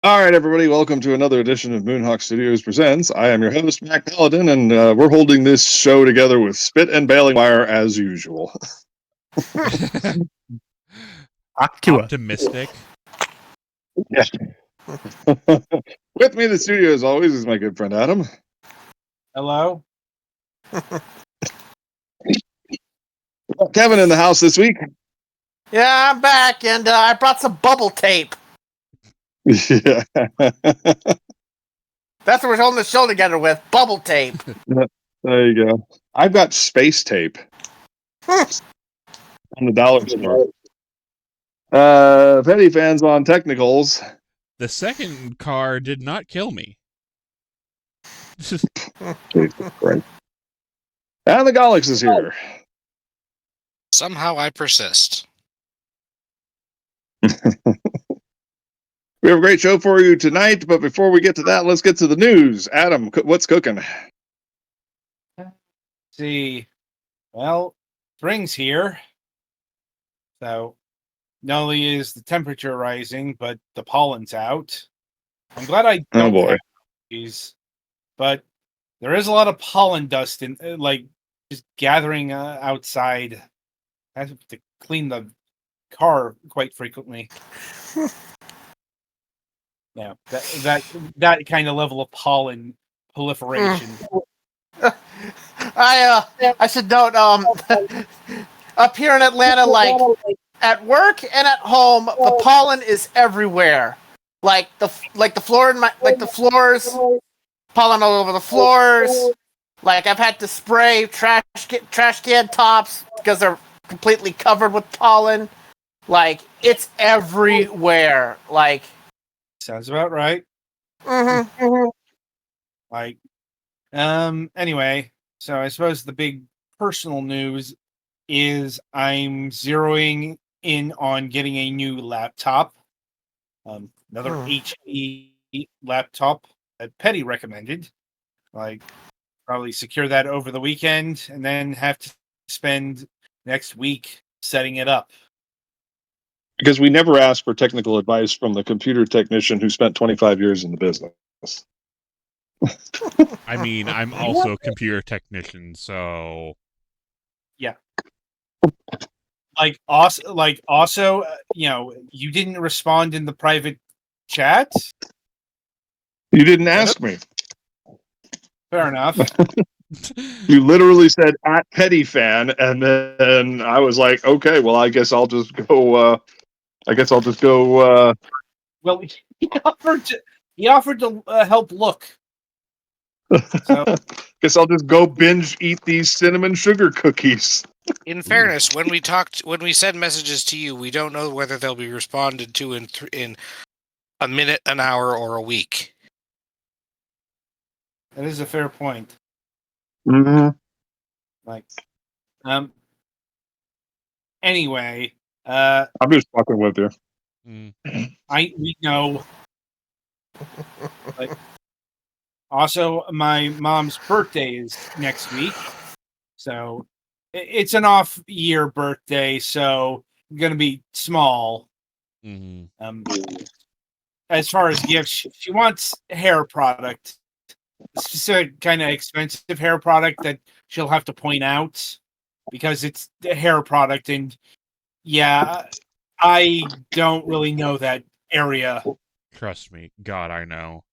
All right, everybody, welcome to another edition of Moonhawk Studios Presents. I am your host, Mac Paladin, and we're holding this show together with spit and baling wire as usual. Octua. Optimistic. Yeah. With me in the studio, as always, is my good friend Adam. Hello. Kevin in the house this week. Yeah, I'm back, and I brought some bubble tape. Yeah. That's what we're holding the show together with, bubble tape. There you go. I've got space tape on the dollar store. Petty fans on technicals. The second car did not kill me. Right. And the Galax is here. Somehow I persist. We have a great show for you tonight, but before we get to that, let's get to the news. Adam, what's cooking? See, well, spring's here. So, not only is the temperature rising, but the pollen's out. I'm glad I don't Oh, boy. have these, but there is a lot of pollen dust in, just gathering outside. I have to clean the car quite frequently. Yeah, that kind of level of pollen proliferation. I should note, up here in Atlanta, like at work and at home, the pollen is everywhere. Like the floor in the floors, pollen all over the floors. Like I've had to spray trash can tops because they're completely covered with pollen. Like it's everywhere. Like. Sounds about right. Like, anyway, so I suppose the big personal news is I'm zeroing in on getting a new laptop. Another HP laptop that Petty recommended. Like, probably secure that over the weekend and then have to spend next week setting it up. Because we never ask for technical advice from the computer technician who spent 25 years in the business. I mean, I'm also a computer technician, so yeah. Also, you didn't respond in the private chat. You didn't ask me. Fair enough. You literally said at Petty fan, and then I was like, okay, well, I guess I'll just go. Well, he offered to help look. So, guess I'll just go binge eat these cinnamon sugar cookies. In fairness, when we send messages to you, we don't know whether they'll be responded to in a minute, an hour, or a week. that is a fair point. Mm-hmm. Like, anyway, I'm just fucking with you. we know. Like, also, my mom's birthday is next week, so it's an off-year birthday, so I'm gonna be small. As far as gifts, she wants hair product, specific kind of expensive hair product that she'll have to point out because it's the hair product, and yeah, I don't really know that area. trust me, God, I know.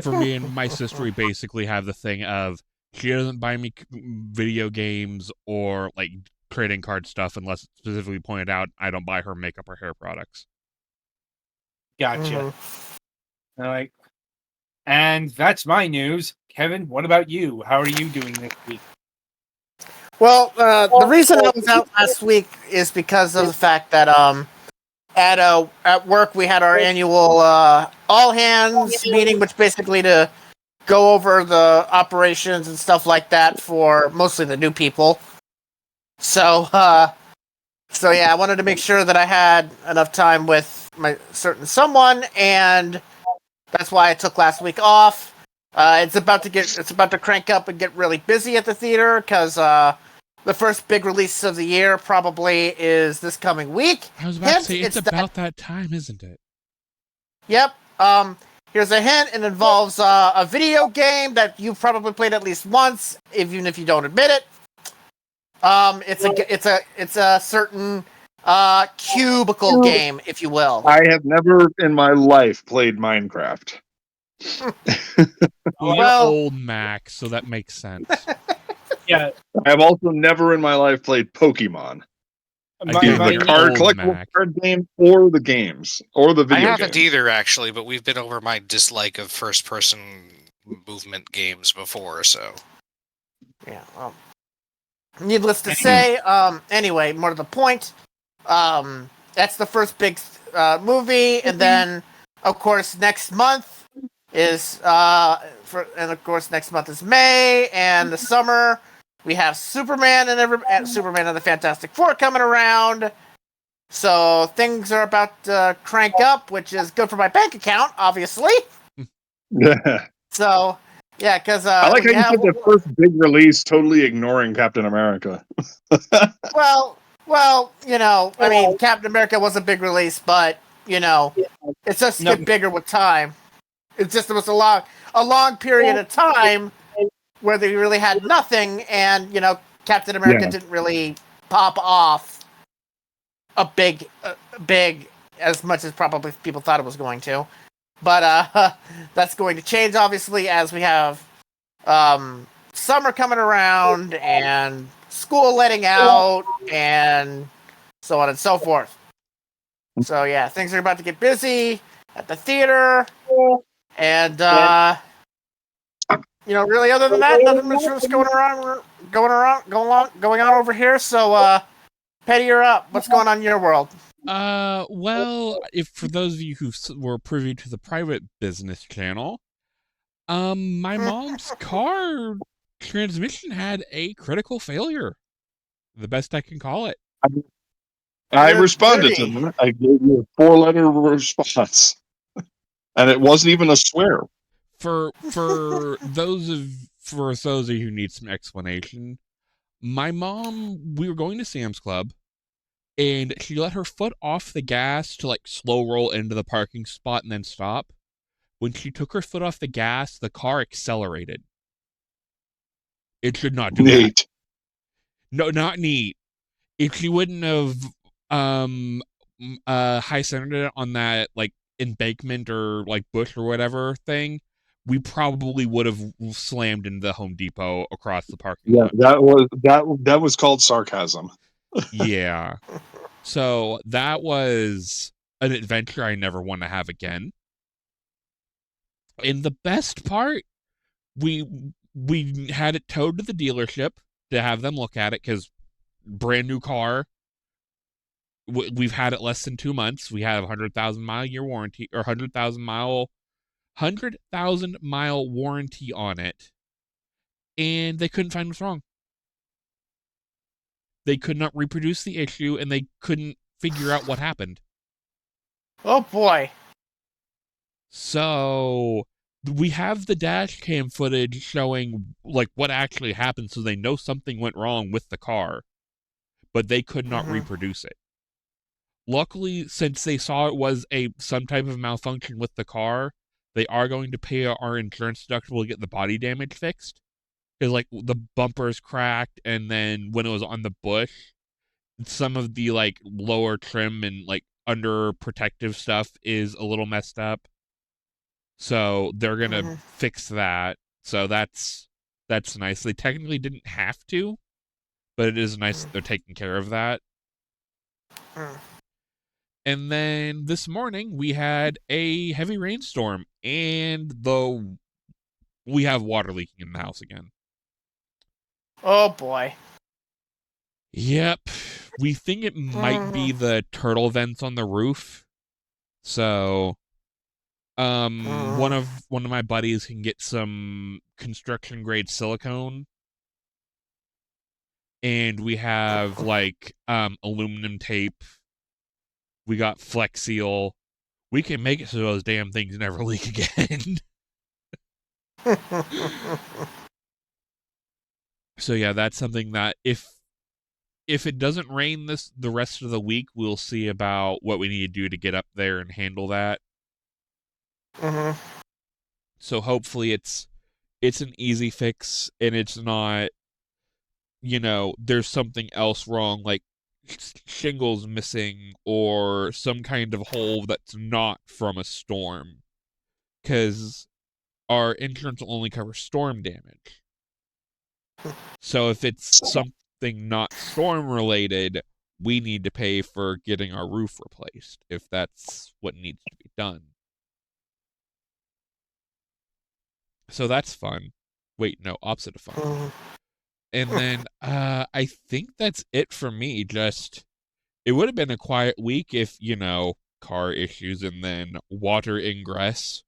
For me and my sister, we basically have the thing of she doesn't buy me video games or like trading card stuff unless it's specifically pointed out. I don't buy her makeup or hair products. Gotcha. Like, and that's my news. Kevin, what about you? How are you doing this week? Well, the reason I was out last week is because of the fact that at work we had our annual all hands meeting, which basically to go over the operations and stuff like that for mostly the new people. So yeah, I wanted to make sure that I had enough time with my certain someone, and that's why I took last week off. It's about to crank up and get really busy at the theater because the first big release of the year probably is this coming week. I was about to say, it's about that time, isn't it? Yep. Here's a hint. It involves a video game that you've probably played at least once, even if you don't admit it. It's a certain cubicle game, if you will. I have never in my life played Minecraft. Well, you're old, Max, so that makes sense. Yeah. I have also never in my life played Pokemon. Either the collectible card game or the games or the video games. I haven't either, actually, but we've been over my dislike of first-person movement games before, so. Yeah. Needless to say, anyway, more to the point, that's the first big movie, and then, of course, next month is May, and the summer we have Superman and Superman and the Fantastic Four coming around. So things are about to crank up, which is good for my bank account, obviously. Yeah. So, yeah, because I like how you said the first big release, totally ignoring Captain America. well, you know, I mean, Captain America was a big release, but you know, it's just get bigger with time. It's just, it was a long period of time where they really had nothing, and you know, Captain America didn't really pop off a big as much as probably people thought it was going to. But that's going to change, obviously, as we have summer coming around and school letting out and so on and so forth. So yeah, things are about to get busy at the theater, and you know, really, other than that, nothing much was going on over here. So, Petty, you're up. What's going on in your world? Well, if for those of you who were privy to the private business channel, my mom's car transmission had a critical failure. The best I can call it. I responded to them. I gave you a 4-letter response, and it wasn't even a swear. For those of you who need some explanation, my mom, we were going to Sam's Club, and she let her foot off the gas to like slow roll into the parking spot and then stop. When she took her foot off the gas, the car accelerated. It should not do that. No, not neat. If she wouldn't have high centered it on that like embankment or like bush or whatever thing, we probably would have slammed into the Home Depot across the parking lot. That was called sarcasm. Yeah. So that was an adventure I never want to have again. And the best part, we had it towed to the dealership to have them look at it, because brand new car. We've had it less than 2 months. We have a 100,000 mile year warranty, or 100,000 mile warranty on it, and they couldn't find what's wrong. They could not reproduce the issue, and they couldn't figure out what happened. Oh boy. So we have the dash cam footage showing like what actually happened, so they know something went wrong with the car, but they could not reproduce it. Luckily, since they saw it was some type of malfunction with the car, they are going to pay our insurance deductible to get the body damage fixed. Because like the bumper is cracked, and then when it was on the bush, some of the like lower trim and like under protective stuff is a little messed up. So they're gonna fix that. So that's nice. They technically didn't have to, but it is nice that they're taking care of that. And then this morning we had a heavy rainstorm, and we have water leaking in the house again. Oh boy. Yep. We think it might be the turtle vents on the roof. So one of my buddies can get some construction grade silicone. And we have like aluminum tape. We got Flex Seal. We can make it so those damn things never leak again. So yeah, that's something that if it doesn't rain the rest of the week, we'll see about what we need to do to get up there and handle that. Mhm. So hopefully it's an easy fix and it's not, there's something else wrong, like shingles missing or some kind of hole that's not from a storm. Because our insurance will only cover storm damage. So if it's something not storm related, we need to pay for getting our roof replaced if that's what needs to be done. So that's fun. Wait, no, opposite of fun. Mhm. And then I think that's it for me. Just it would have been a quiet week if, car issues and then water ingress.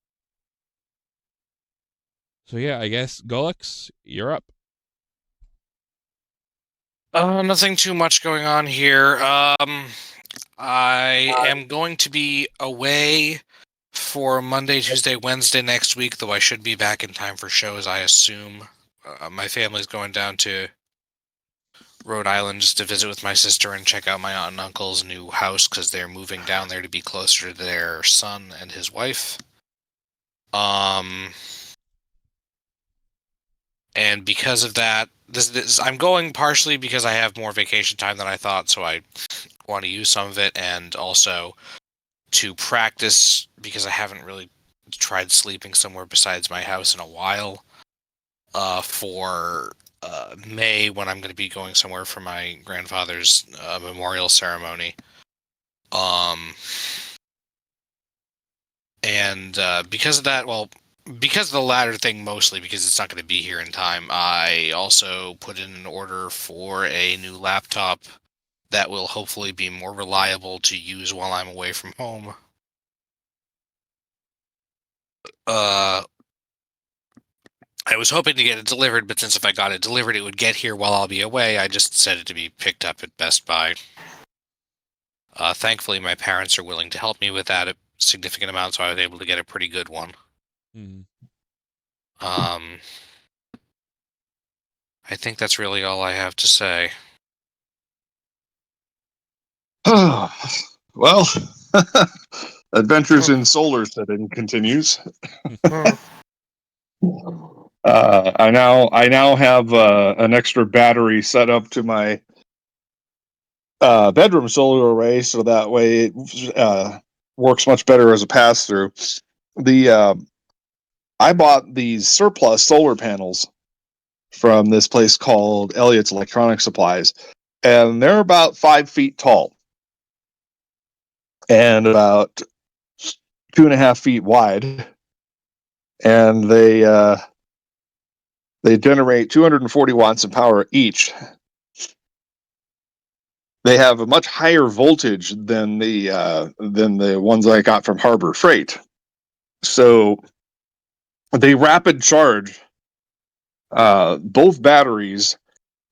So yeah, I guess Gulix, you're up. Nothing too much going on here. I am going to be away for Monday, Tuesday, Wednesday next week, though I should be back in time for shows, I assume. My family's going down to Rhode Island just to visit with my sister and check out my aunt and uncle's new house because they're moving down there to be closer to their son and his wife. And because of that, this I'm going partially because I have more vacation time than I thought, so I want to use some of it, and also to practice because I haven't really tried sleeping somewhere besides my house in a while. For May, when I'm going to be going somewhere for my grandfather's memorial ceremony. And because of that, well, because of the latter thing mostly, because it's not going to be here in time, I also put in an order for a new laptop that will hopefully be more reliable to use while I'm away from home. I was hoping to get it delivered, but since if I got it delivered, it would get here while I'll be away, I just set it to be picked up at Best Buy. Thankfully, my parents are willing to help me with that a significant amount, so I was able to get a pretty good one. Mm-hmm. I think that's really all I have to say. Well, Adventures in Solar Setting continues. I now have an extra battery set up to my bedroom solar array, so that way it works much better as a pass through. I bought these surplus solar panels from this place called Elliott's Electronic Supplies, and they're about 5 feet tall and about 2.5 feet wide, and they generate 240 watts of power each. They have a much higher voltage than the ones I got from Harbor Freight, so they rapid charge both batteries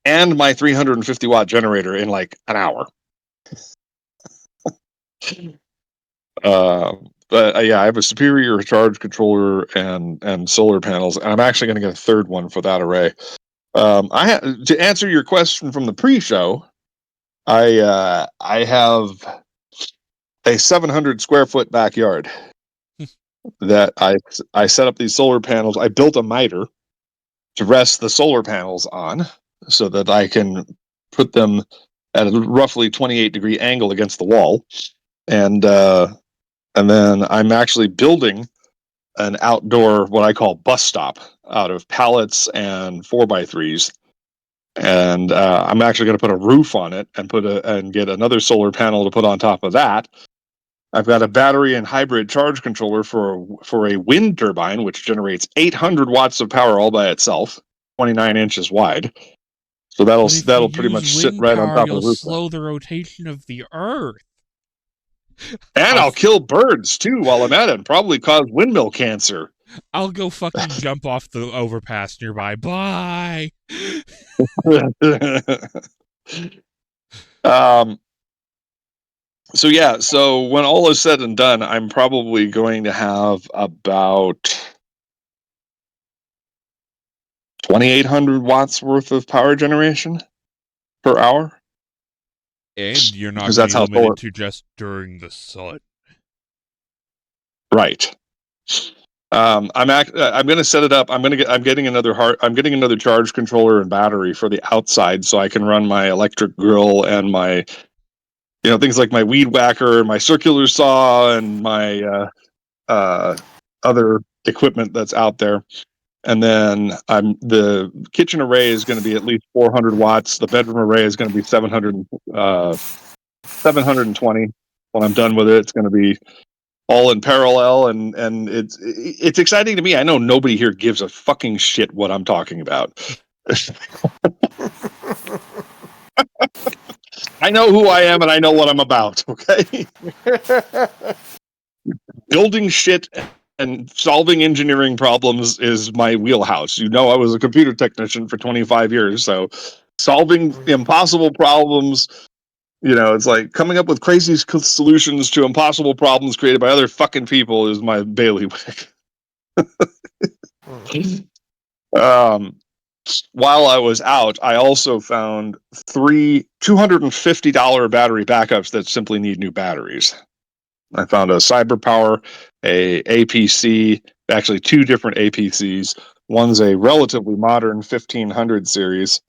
and my 350 watt generator in like an hour. But yeah, I have a superior charge controller and solar panels, and I'm actually going to get a third one for that array. To answer your question from the pre-show, I have a 700 square foot backyard that I set up these solar panels. I built a miter to rest the solar panels on, so that I can put them at a roughly 28-degree angle against the wall, and then I'm actually building an outdoor, what I call bus stop, out of pallets and 4x3s. And I'm actually going to put a roof on it and get another solar panel to put on top of that. I've got a battery and hybrid charge controller for a wind turbine, which generates 800 watts of power all by itself, 29 inches wide. So that'll pretty much sit right on top of You'll the roof. slow the rotation of the Earth. And I'll kill birds too while I'm at it, and probably cause windmill cancer. I'll go fucking jump off the overpass nearby. Bye. So yeah, so when all is said and done, I'm probably going to have about 2,800 watts worth of power generation per hour. And you're not Because going that's to be how limited solar. to just during the sun. Right. I'm going to set it up. I'm getting another charge controller and battery for the outside, so I can run my electric grill and my, things like my weed whacker, my circular saw, and my other equipment that's out there. And then the kitchen array is going to be at least 400 watts. The bedroom array is going to be 720. When I'm done with it, it's going to be all in parallel, and it's exciting to me. I know nobody here gives a fucking shit what I'm talking about. I know who I am and I know what I'm about. Okay, building shit and solving engineering problems is my wheelhouse. I was a computer technician for 25 years, so solving impossible problems. It's like coming up with crazy solutions to impossible problems created by other fucking people is my bailiwick. While I was out, I also found 3 $250 battery backups that simply need new batteries. I found a CyberPower, a APC, actually 2 different APCs. One's a relatively modern 1500 series,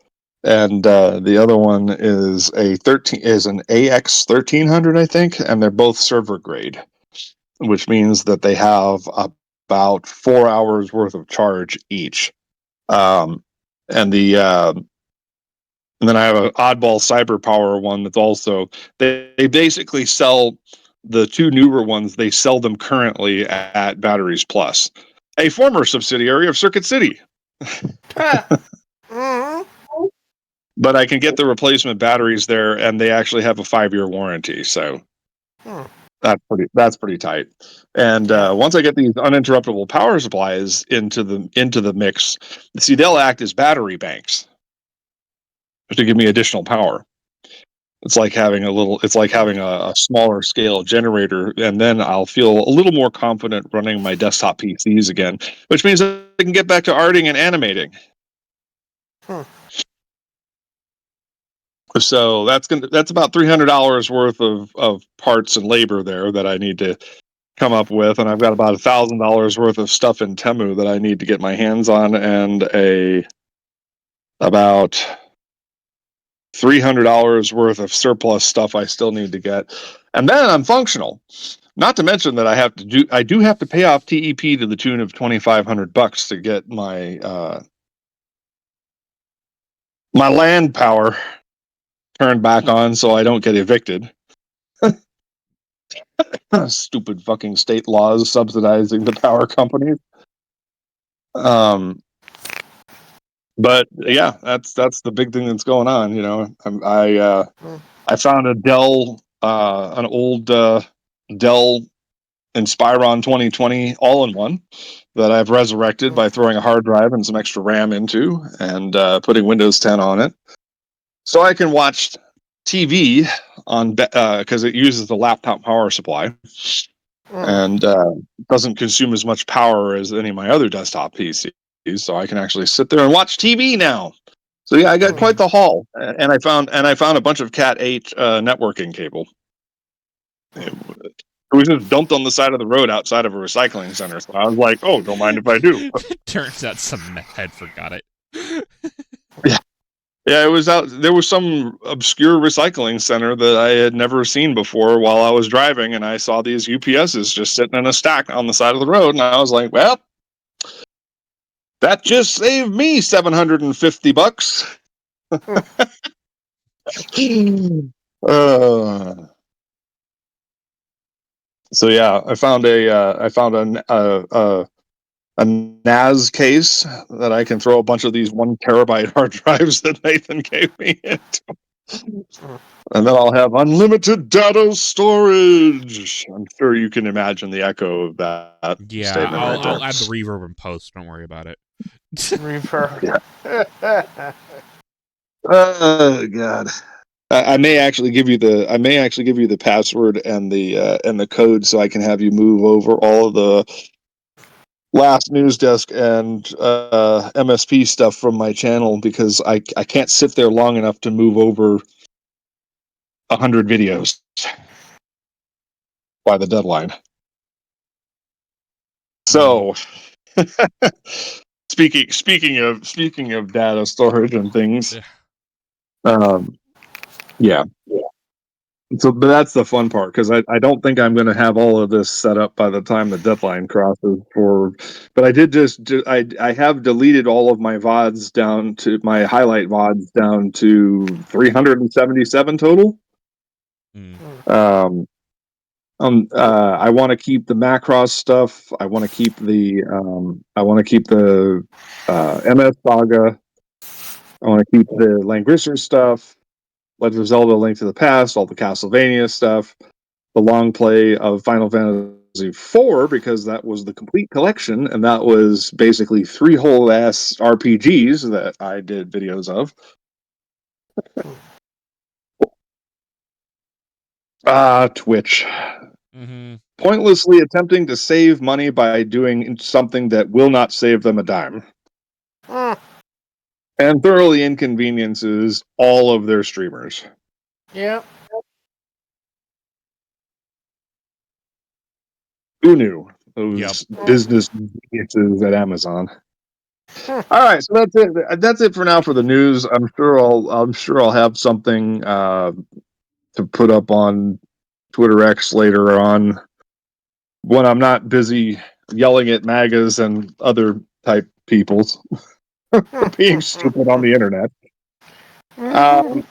and the other one is an AX 1300, I think, and they're both server grade, which means that they have about 4 hours worth of charge each. And then I have an oddball CyberPower one that's also they basically sell the 2 newer ones. They sell them currently at Batteries Plus, a former subsidiary of Circuit City. But I can get the replacement batteries there, and they actually have a 5-year warranty. So that's pretty tight. And once I get these uninterruptible power supplies into the mix, see, they'll act as battery banks to give me additional power. It's like having a smaller scale generator, and then I'll feel a little more confident running my desktop PCs again, which means I can get back to arting and animating. So that's about $300 worth of parts and labor there that I need to come up with, and I've got about $1,000 worth of stuff in Temu that I need to get my hands on, and about $300 worth of surplus stuff I still need to get, and then I'm functional. Not to mention that I do have to pay off TEP to the tune of $2,500 to get my my land power turned back on, so I don't get evicted. Stupid fucking state laws subsidizing the power companies. But yeah, that's the big thing that's going on. I found a Dell, an old Dell Inspiron 2020 all-in-one that I've resurrected by throwing a hard drive and some extra RAM into, and putting Windows 10 on it, so I can watch TV on because it uses the laptop power supply and doesn't consume as much power as any of my other desktop PCs. So I can actually sit there and watch TV now. So yeah, I got quite the haul, and I found a bunch of Cat 8 networking cable. It was just dumped on the side of the road outside of a recycling center. So I was like, "Oh, don't mind if I do." Turns out some meth head forgot it. Yeah, it was out. There was some obscure recycling center that I had never seen before while I was driving, and I saw these UPSs just sitting in a stack on the side of the road, and I was like, "Well, that just saved me $750." So yeah, I found a NAS case that I can throw a bunch of these 1 terabyte hard drives that Nathan gave me into. And then I'll have unlimited data storage. I'm sure you can imagine the echo of that statement. I'll add the reverb in post. Don't worry about it. Reverb. Yeah. Oh God. I may actually give you the password and the code so I can have you move over all of the last news desk and MSP stuff from my channel, because I can't sit there long enough to move over 100 videos by the deadline. So, speaking of data storage and things, um, yeah. So, but that's the fun part because I don't think I'm going to have all of this set up by the time the deadline crosses. But I did I have deleted all of my VODs down to my highlight VODs down to 377 total. Mm. I want to keep the Macross stuff. I want to keep the MS Saga. I want to keep the Langrisser stuff. Legend of Zelda: Link to the Past, all the Castlevania stuff, the long play of Final Fantasy IV, because that was the complete collection, and that was basically 3 whole ass RPGs that I did videos of. Twitch. Mm-hmm. Pointlessly attempting to save money by doing something that will not save them a dime. And thoroughly inconveniences all of their streamers. Yeah. Who knew? Those business geniuses at Amazon. All right, so that's it. That's it for now for the news. I'm sure I'll have something to put up on Twitter X later on when I'm not busy yelling at MAGAs and other type peoples for being stupid on the internet. All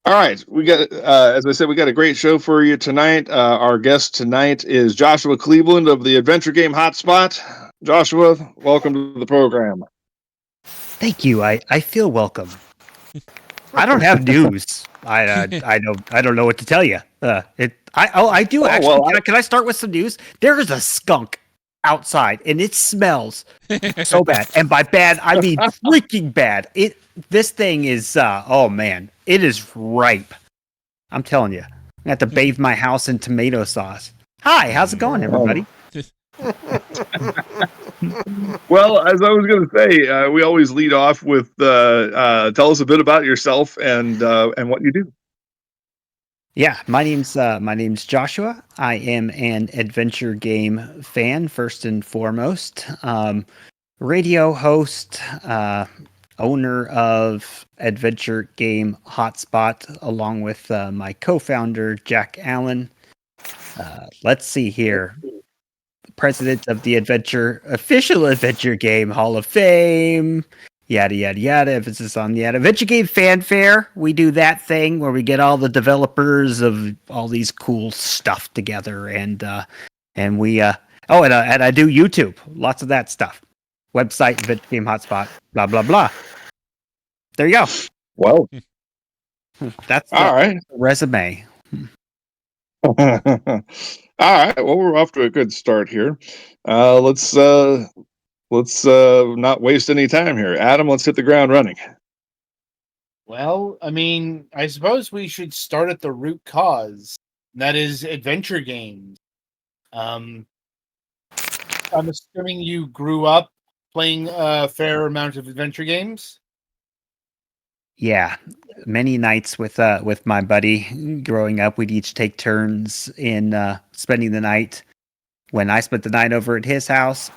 right, we got, as I said, we got a great show for you tonight. Our guest tonight is Joshua Cleveland of the adventure game Hotspot. Joshua, welcome to the program. Thank you. I feel welcome. I don't have news. I don't know what to tell you. I do actually. Can I start with some news? There is a skunk outside, and it smells so bad. And by bad, I mean freaking bad. This thing is. Oh man, it is ripe. I'm telling you. I have to bathe my house in tomato sauce. Hi, how's it going, everybody? Well, as I was going to say, we always lead off with tell us a bit about yourself and what you do. Yeah, my name's Joshua. I am an adventure game fan first and foremost. Radio host, owner of adventure game Hotspot, along with my co-founder Jack Allen. Let's see here. President of the official adventure game Hall of Fame, yada yada yada. Emphasis on the adventure game fanfare. We do that thing where we get all the developers of all these cool stuff together, and we and I do YouTube, lots of that stuff. Website, adventure game Hotspot, blah blah blah. There you go. Well, that's all right. Resume. All right. Well, we're off to a good start here. Let's not waste any time here. Adam, let's hit the ground running. Well, I mean, I suppose we should start at the root cause. That is adventure games. I'm assuming you grew up playing a fair amount of adventure games. Yeah, many nights with my buddy growing up, we'd each take turns in spending the night. When I spent the night over at his house,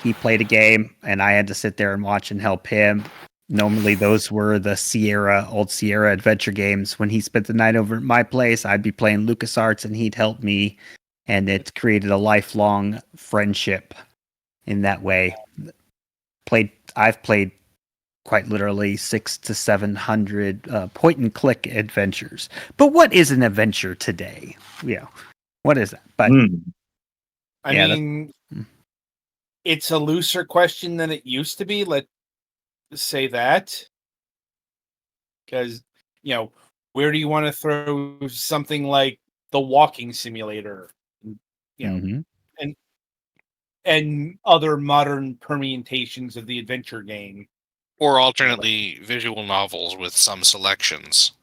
he played a game, and I had to sit there and watch and help him. Normally, those were the old Sierra adventure games. When he spent the night over at my place, I'd be playing LucasArts, and he'd help me, and it created a lifelong friendship in that way. I've played quite literally 600 to 700 point and click adventures. But what is an adventure today? Yeah, what is that? But I mean, it's a looser question than it used to be. Let's say that, because where do you want to throw something like the walking simulator? And other modern permutations of the adventure game. Or alternately, visual novels with some selections.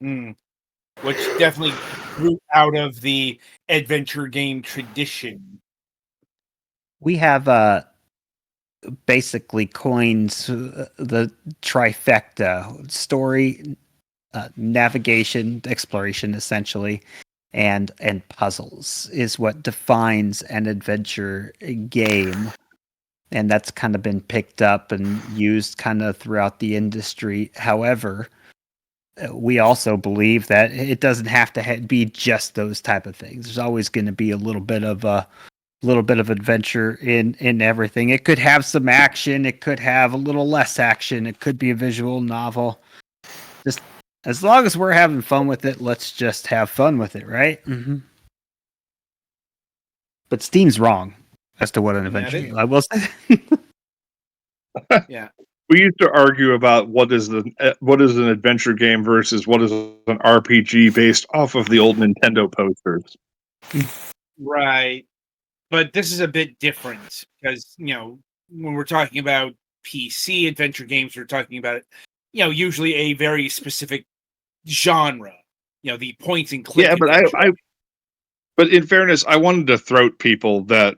Which definitely grew out of the adventure game tradition. We have basically coined the trifecta: story, navigation, exploration, essentially, and puzzles is what defines an adventure game. And that's kind of been picked up and used kind of throughout the industry. However, we also believe that it doesn't have to be just those type of things. There's always going to be a little bit of adventure in everything. It could have some action. It could have a little less action. It could be a visual novel. Just as long as we're having fun with it, let's just have fun with it, right? Mm-hmm. But Steam's wrong as to what an adventure game. I will say. Yeah. We used to argue about what is an adventure game versus what is an RPG based off of the old Nintendo posters. Right. But this is a bit different because, when we're talking about PC adventure games, we're talking about, usually a very specific genre, the point and click. Yeah, but in fairness, I wanted to throat people that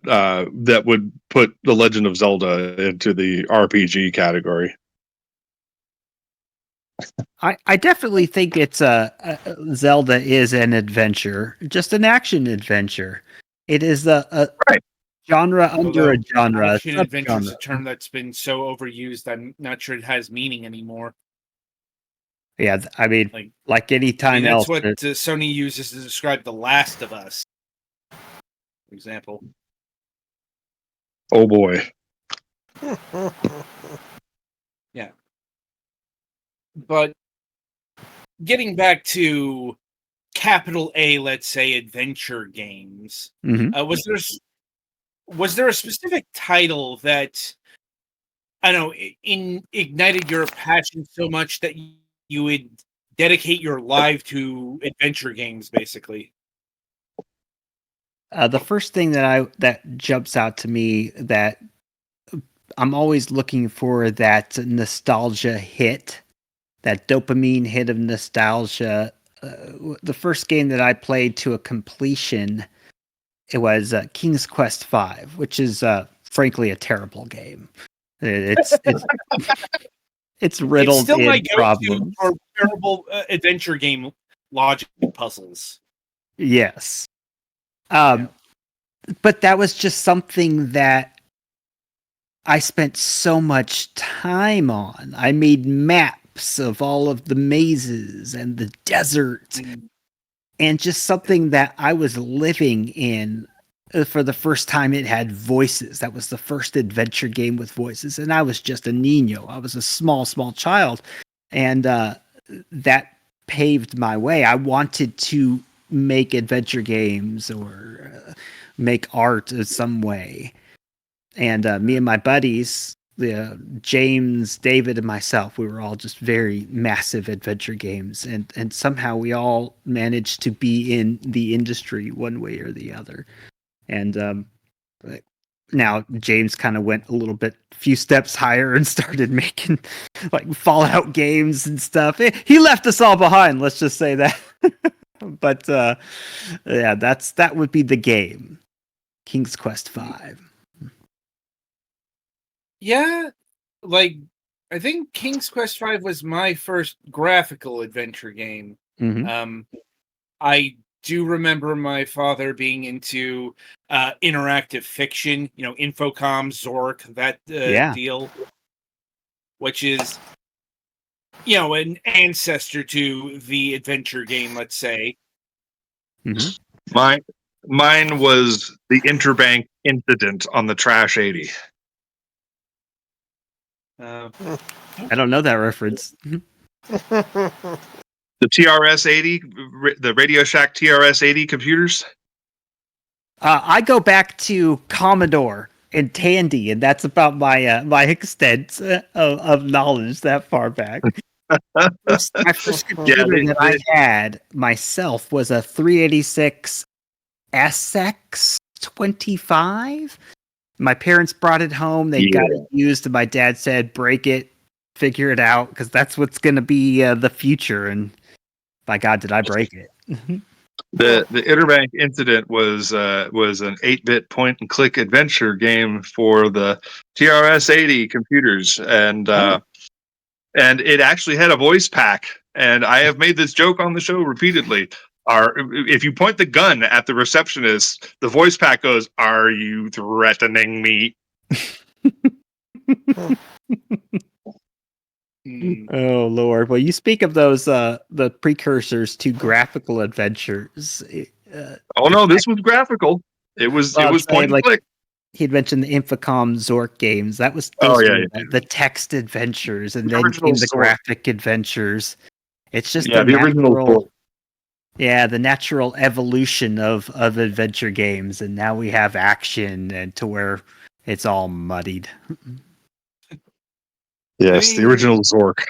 would put The Legend of Zelda into the RPG category. I definitely think it's Zelda is an adventure, just an action adventure. It is a right. genre under a genre. Action adventure is a term that's been so overused. I'm not sure it has meaning anymore. Yeah, I mean, like any time that's else. That's what Sony uses to describe The Last of Us, for example. Oh boy. Yeah. But getting back to capital A, let's say, adventure games, was there a specific title that, I don't know, ignited your passion so much that you would dedicate your life to adventure games, basically? The first thing that jumps out to me that I'm always looking for, that nostalgia hit, that dopamine hit of nostalgia. The first game that I played to a completion, it was King's Quest V, which is frankly a terrible game. It's riddled it's still in problems. For terrible adventure game logic puzzles. Yes. But that was just something that I spent so much time on. I made maps of all of the mazes and the desert, and just something that I was living in. For the first time, it had voices. That was the first adventure game with voices, and I was just a niño. I was a small child, and that paved my way. I wanted to make adventure games or make art in some way. And me and my buddies, James, David, and myself, we were all just very massive adventure games. And somehow we all managed to be in the industry one way or the other. And now James kind of went a few steps higher and started making like Fallout games and stuff. He left us all behind, let's just say that. But yeah, that would be the game. King's Quest V. Yeah, I think King's Quest V was my first graphical adventure game. Mm-hmm. I do remember my father being into interactive fiction, Infocom, Zork, that deal, which is, an ancestor to the adventure game, let's say. Mm-hmm. Mine was the Interbank Incident on the Trash 80. I don't know that reference. The TRS-80, the Radio Shack TRS-80 computers. I go back to Commodore and Tandy, and that's about my my extent of knowledge that far back. My first computer that I had myself was a 386 SX25. My parents brought it home. They got it used, and my dad said, "Break it, figure it out, because that's what's going to be the future." And by God, did I break it? The Interbank Incident was an 8-bit point and click adventure game for the TRS-80 computers, and it actually had a voice pack. And I have made this joke on the show repeatedly. if you point the gun at the receptionist, the voice pack goes, "Are you threatening me?" Oh Lord! Well, you speak of those the precursors to graphical adventures. Oh no, this was graphical. It was Well, I'm point saying, and like, click. he'd mentioned the Infocom Zork games. Those Oh, were yeah, the text adventures, and The then original came the Zork. graphic adventures. It's just Yeah, the the original natural, Zork. yeah, the natural evolution of adventure games, and now we have action, and to where it's all muddied. Yes, I the mean- original Zork.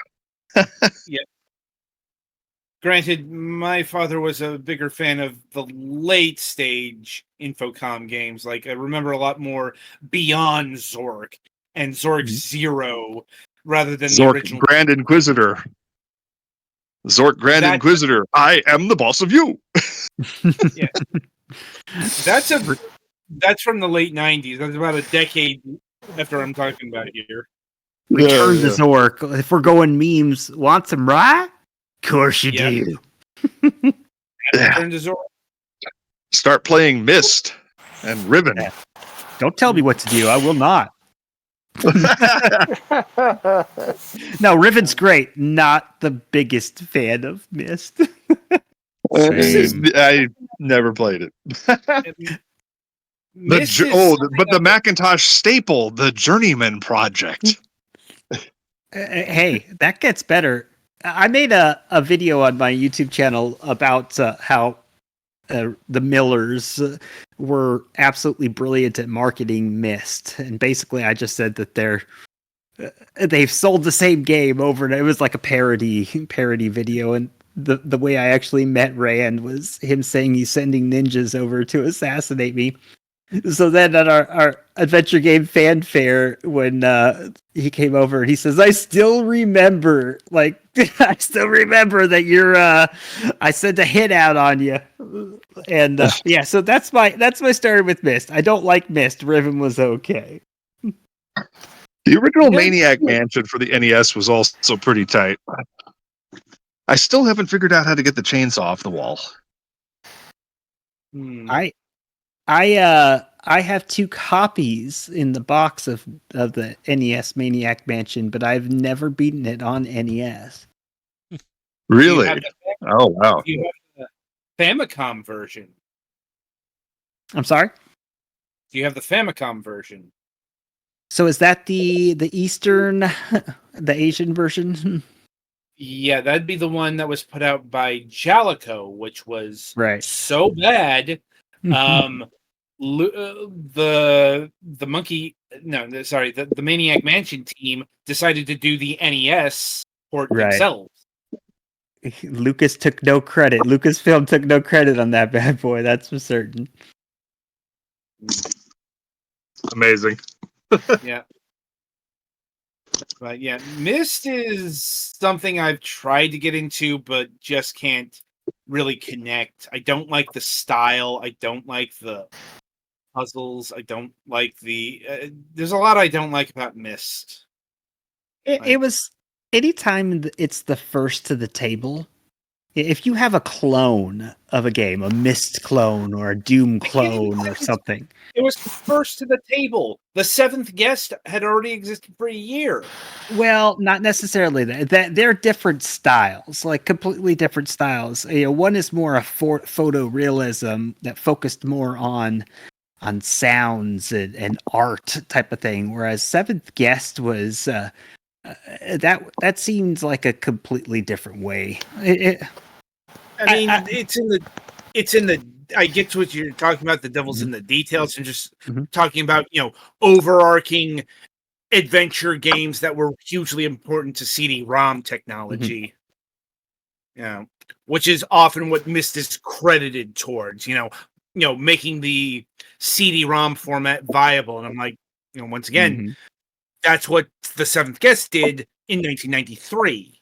Granted, my father was a bigger fan of the late stage Infocom games. Like, I remember a lot more Beyond Zork and Zork Zero rather than the Zork original. Grand Inquisitor. Zork Grand That- Inquisitor. I am the boss of you. That's from the late 90s. That's about a decade after I'm talking about here. Return Yeah, to Zork. If we're going memes, want some rye? Of course you Yep. do. Yeah. Turn to Zork. Start playing Myst and Ribbon. Yeah. Don't tell me what to do. I will not. No, Riven's great. Not the biggest fan of Myst. Same. I never played it. Myst is But the Macintosh staple, the Journeyman Project. Hey, that gets better. I made a video on my YouTube channel about how the Millers were absolutely brilliant at marketing Myst, and basically I just said that they've sold the same game over, and it was like a parody video. And the way I actually met Rand was him saying he's sending ninjas over to assassinate me. So then at our adventure game fanfare, when he came over and he says, "I still remember, I still remember that you're, I sent a hit out on you." And yeah, so that's my story with Myst. I don't like Myst. Riven was okay. The original Yeah. Maniac Mansion for the NES was also pretty tight. I still haven't figured out how to get the chainsaw off the wall. I have 2 copies in the box of the NES Maniac Mansion, but I've never beaten it on NES. Really? You have the- Oh, wow. You have the Famicom version. I'm sorry? Do you have the Famicom version? So is that the Eastern, the Asian version? Yeah, that'd be the one that was put out by Jalico, which was Right. so bad. The monkey, no, sorry, the Maniac Mansion team decided to do the NES port Right. themselves. Lucas took no credit. Lucasfilm took no credit on that bad boy. That's for certain. Amazing. Yeah. But yeah, Myst is something I've tried to get into, but just can't really connect. I don't like the style. I don't like the puzzles. I don't like the. There's a lot I don't like about Myst. It was anytime it's the first to the table. If you have a clone of a game, a Myst clone or a Doom clone or something. It was first to the table. The Seventh Guest had already existed for a year. Well, not necessarily that. They're different styles, like completely different styles. One is more a photorealism that focused more on sounds and art type of thing, whereas Seventh Guest was that seems like a completely different way. I mean, it's in the. I get to what you're talking about. The devil's in the details, and just talking about overarching adventure games that were hugely important to CD-ROM technology. Which is often what Myst is credited towards. Making the CD-ROM format viable. And I'm like, once again, that's what the Seventh Guest did in 1993.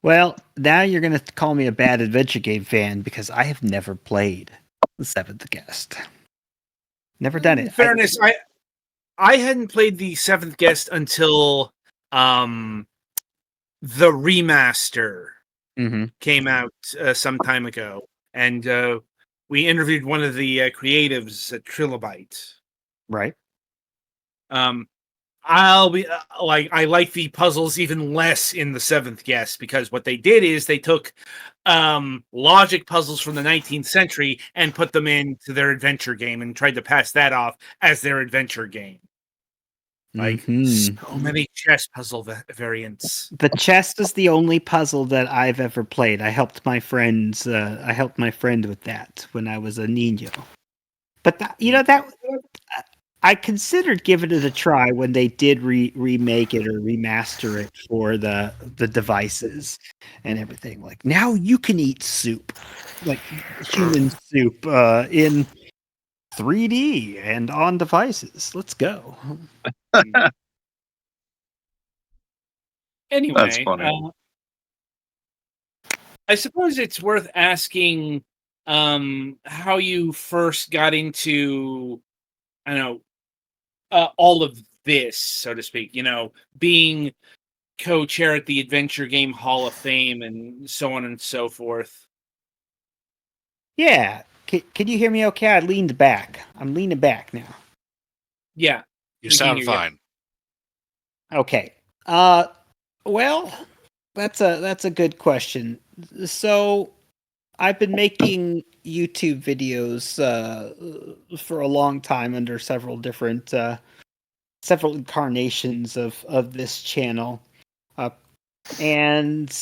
Well, now you're going to call me a bad adventure game fan because I have never played the Seventh Guest. Never done it. In fairness, I hadn't played the Seventh Guest until the remaster came out some time ago. and we interviewed one of the creatives at Trilobite. Right. I'll be I like the puzzles even less in the Seventh Guest, because what they did is they took logic puzzles from the 19th century and put them into their adventure game and tried to pass that off as their adventure game. Like so many chess puzzle variants. The chess is the only puzzle that I've ever played. I helped my friends. I helped my friend with that when I was a niño. But that I considered giving it a try when they did remake it or remaster it for the devices and everything. Like, now you can eat soup, like human soup, in 3D and on devices. Let's go. Anyway, That's funny. I suppose it's worth asking how you first got into, I don't know, all of this, so to speak. Being co-chair at the Adventure Game Hall of Fame and so on and so forth. Yeah. Can you hear me okay? I leaned back. I'm leaning back now. Yeah. You we can sound hear you. fine. Okay. Well, that's a good question. So, I've been making YouTube videos for a long time under several different several incarnations of this channel, and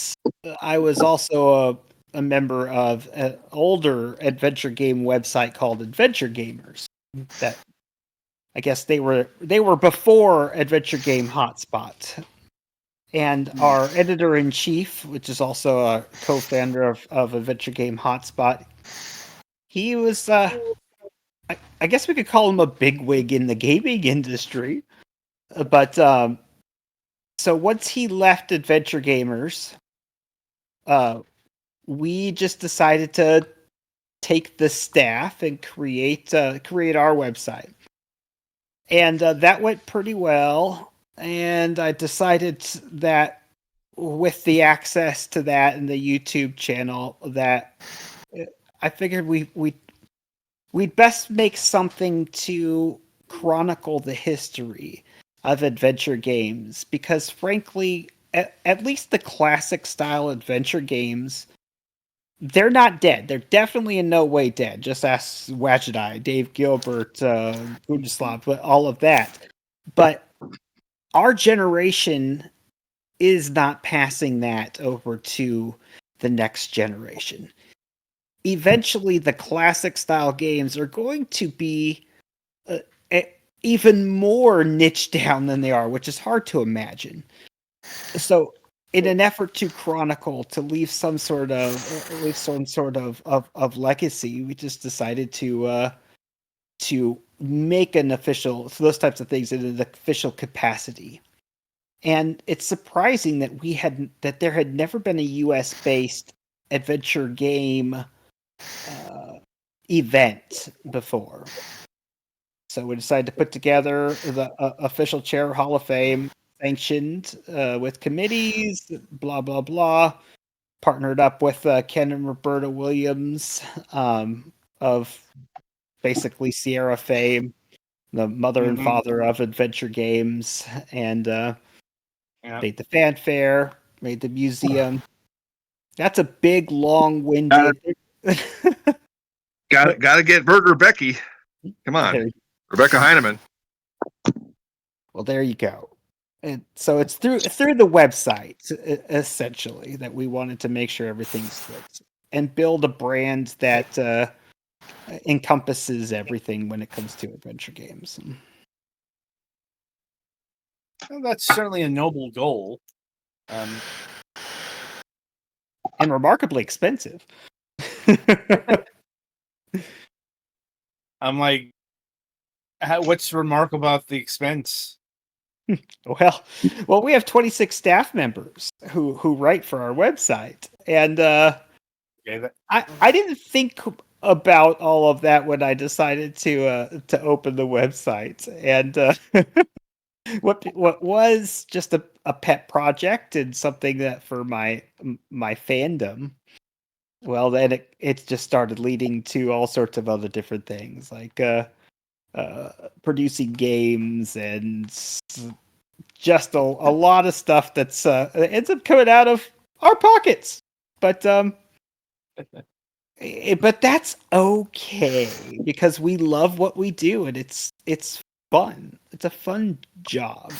I was also a member of an older adventure game website called Adventure Gamers. That I guess they were before Adventure Game Hotspot. And our editor-in-chief, which is also a co-founder of Adventure Game Hotspot, he was, I guess we could call him a bigwig in the gaming industry. But so once he left Adventure Gamers, we just decided to take the staff and create our website, and that went pretty well. And I decided that with the access to that and the YouTube channel, that I figured we'd best make something to chronicle the history of adventure games, because frankly, at least the classic style adventure games, they're not dead. They're definitely in no way dead. Just ask Wajidai, Dave Gilbert, Budislav, all of that. But our generation is not passing that over to the next generation. Eventually, the classic style games are going to be even more niche down than they are, which is hard to imagine. So, in an effort to chronicle, to leave some sort of legacy, we just decided to make an official, those types of things in an official capacity. And it's surprising that there had never been a U.S. based adventure game event before. So we decided to put together the official chair Hall of Fame, sanctioned with committees, blah blah blah. Partnered up with Ken and Roberta Williams of basically Sierra fame, the mother and father of adventure games, and made the fanfare, made the museum. That's a big, long-winded. Got to get Burger Becky. Come on, Rebecca Heineman. Well, there you go. And so it's through the website essentially that we wanted to make sure everything's good and build a brand that encompasses everything when it comes to adventure games. Well, that's certainly a noble goal. And remarkably expensive. I'm like, what's remarkable about the expense? Well, we have 26 staff members who write for our website, and I didn't think about all of that when I decided to open the website, and what was just a pet project and something that for my fandom Well, then it just started leading to all sorts of other different things, like producing games and just a lot of stuff that's ends up coming out of our pockets. But but that's okay because we love what we do and it's fun. It's a fun job.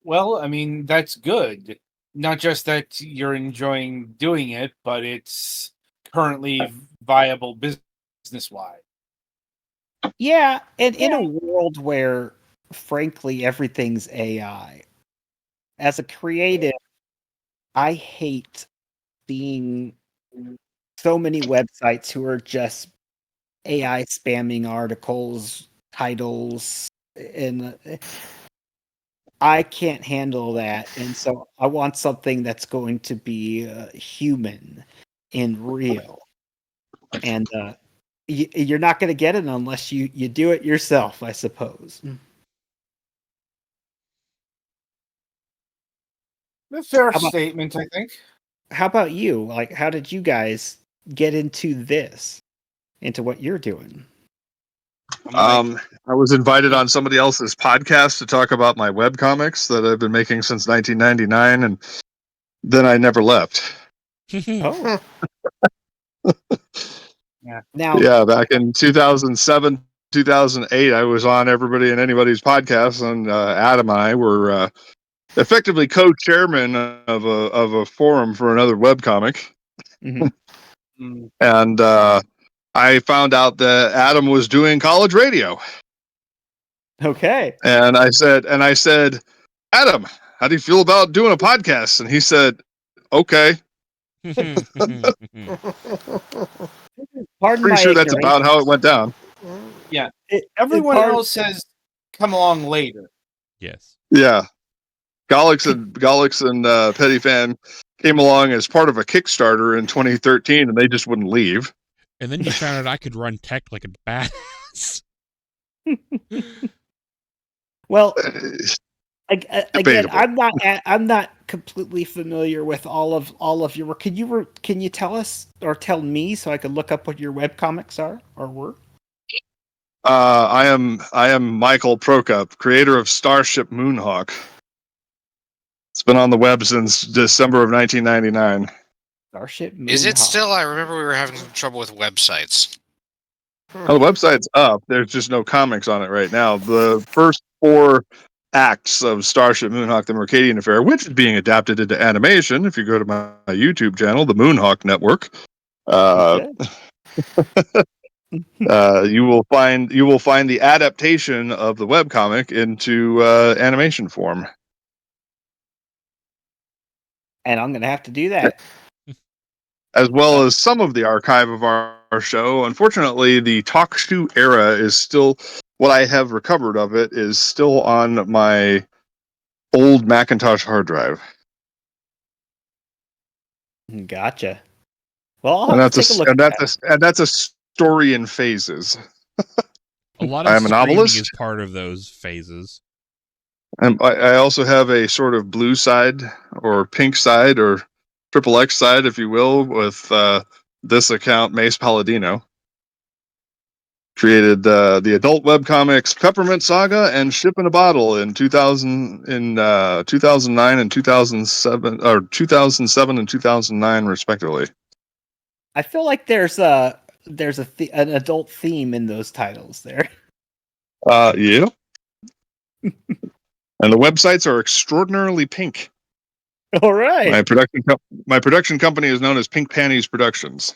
Well, I mean, that's good. Not just that you're enjoying doing it, but it's currently viable business-wise. Yeah, and in a world where, frankly, everything's AI, as a creative, I hate seeing so many websites who are just AI spamming articles, titles, and I can't handle that. And so I want something that's going to be human and real. And you're not going to get it unless you do it yourself, I suppose. A fair How about- statement, I think. How about you? Like, how did you guys get into this, into what you're doing? I was invited on somebody else's podcast to talk about my webcomics that I've been making since 1999, and then I never left. Oh, Yeah. now Yeah, back in 2007, 2008, I was on everybody and anybody's podcast, and Adam and I were effectively co-chairman of a forum for another webcomic, mhm. and I found out that Adam was doing college radio, Okay. and I said, Adam, how do you feel about doing a podcast? And he said, okay. Pardon Pretty my sure that's ignorance. about how it went down. Yeah. It- Everyone part- else says come along later. Yes. Yeah, Gallix and Petty Fan came along as part of a Kickstarter in 2013, and they just wouldn't leave. And then you found out I could run tech like a badass. Well, again, Debatable. I'm not completely familiar with all of your work. Can you tell us or tell me so I can look up what your webcomics are or were? I am Michael Prokop, creator of Starship Moonhawk. It's been on the web since December of 1999. Starship Moonhawk. Is it still? I remember we were having some trouble with websites. Well, the website's up. There's just no comics on it right now. The first 4 acts of Starship Moonhawk: The Mercadian Affair, which is being adapted into animation. If you go to my YouTube channel, the Moonhawk Network, Okay. you will find the adaptation of the webcomic into animation form. And I'm gonna have to do that. As well as some of the archive of our show. Unfortunately, the talk show era is still, what I have recovered of it is still on my old Macintosh hard drive. Gotcha. Well, I'll And have to take a look at that. that's a story in phases. A lot I of am a streaming novelist. is part of those phases. And I also have a sort of blue side or pink side or triple X side, if you will, with this account, Mace Palladino. Created the adult webcomics Peppermint Saga and Ship in a Bottle in 2009 and 2007, or 2007 and 2009 respectively. I feel like there's an adult theme in those titles there. Yeah. And the websites are extraordinarily pink. All right. My production company is known as Pink Panties Productions.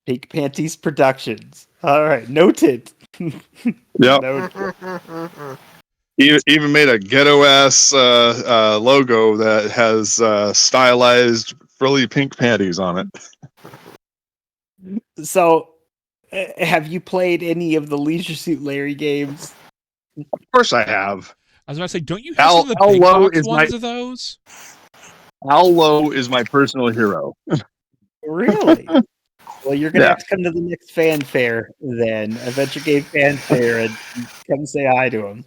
Pink Panties Productions. All right, noted. Yeah. Noted. Even made a ghetto ass logo that has stylized frilly pink panties on it. So, have you played any of the Leisure Suit Larry games? Of course I have. I was about to say, don't you have some of the Al big Lowe box is ones of those? Al Lowe is my personal hero. Really? Well, you're gonna Yeah. have to come to the next fan fair then, Adventure Game Fan Fair, and come say hi to him.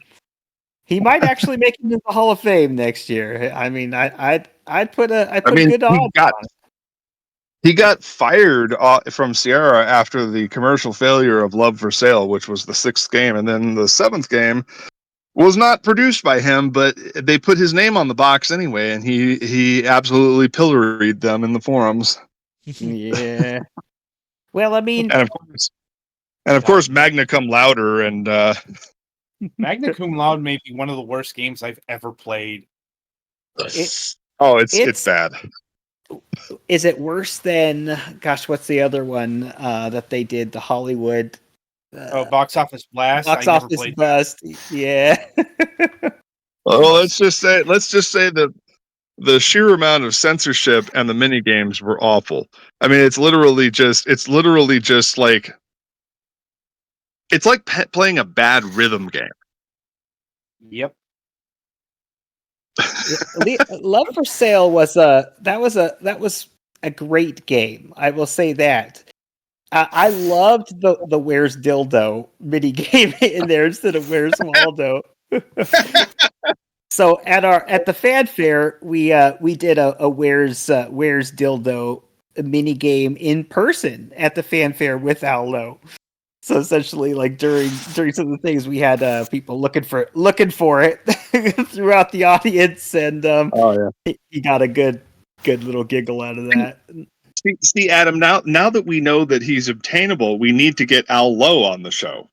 He might actually make it into the Hall of Fame next year. I mean, I'd put mean, good odds on it. He got fired from Sierra after the commercial failure of Love for Sale, which was the 6th game, and then the 7th game was not produced by him, but they put his name on the box anyway, and he absolutely pilloried them in the forums. Yeah. Well, I mean, And of course, Magna Cum Lauder and Magna Cum Laude may be one of the worst games I've ever played. it's bad. is it worse than? Gosh, what's the other one that they did? The Hollywood. Box Office Blast. Box I never Office played Bust. Yeah. Well, let's just say that the sheer amount of censorship and the mini games were awful. I mean, it's literally just like playing a bad rhythm game. Yep. Love for Sale was a great game. I will say that. I loved the Where's Dildo mini game in there instead of Where's Waldo. So at the fanfare we did a Where's Dildo mini game in person at the fanfare with Aldo. So essentially, like during some of the things, we had people looking for it throughout the audience, and he got a good little giggle out of that. See, Adam. Now that we know that he's obtainable, we need to get Al Lowe on the show.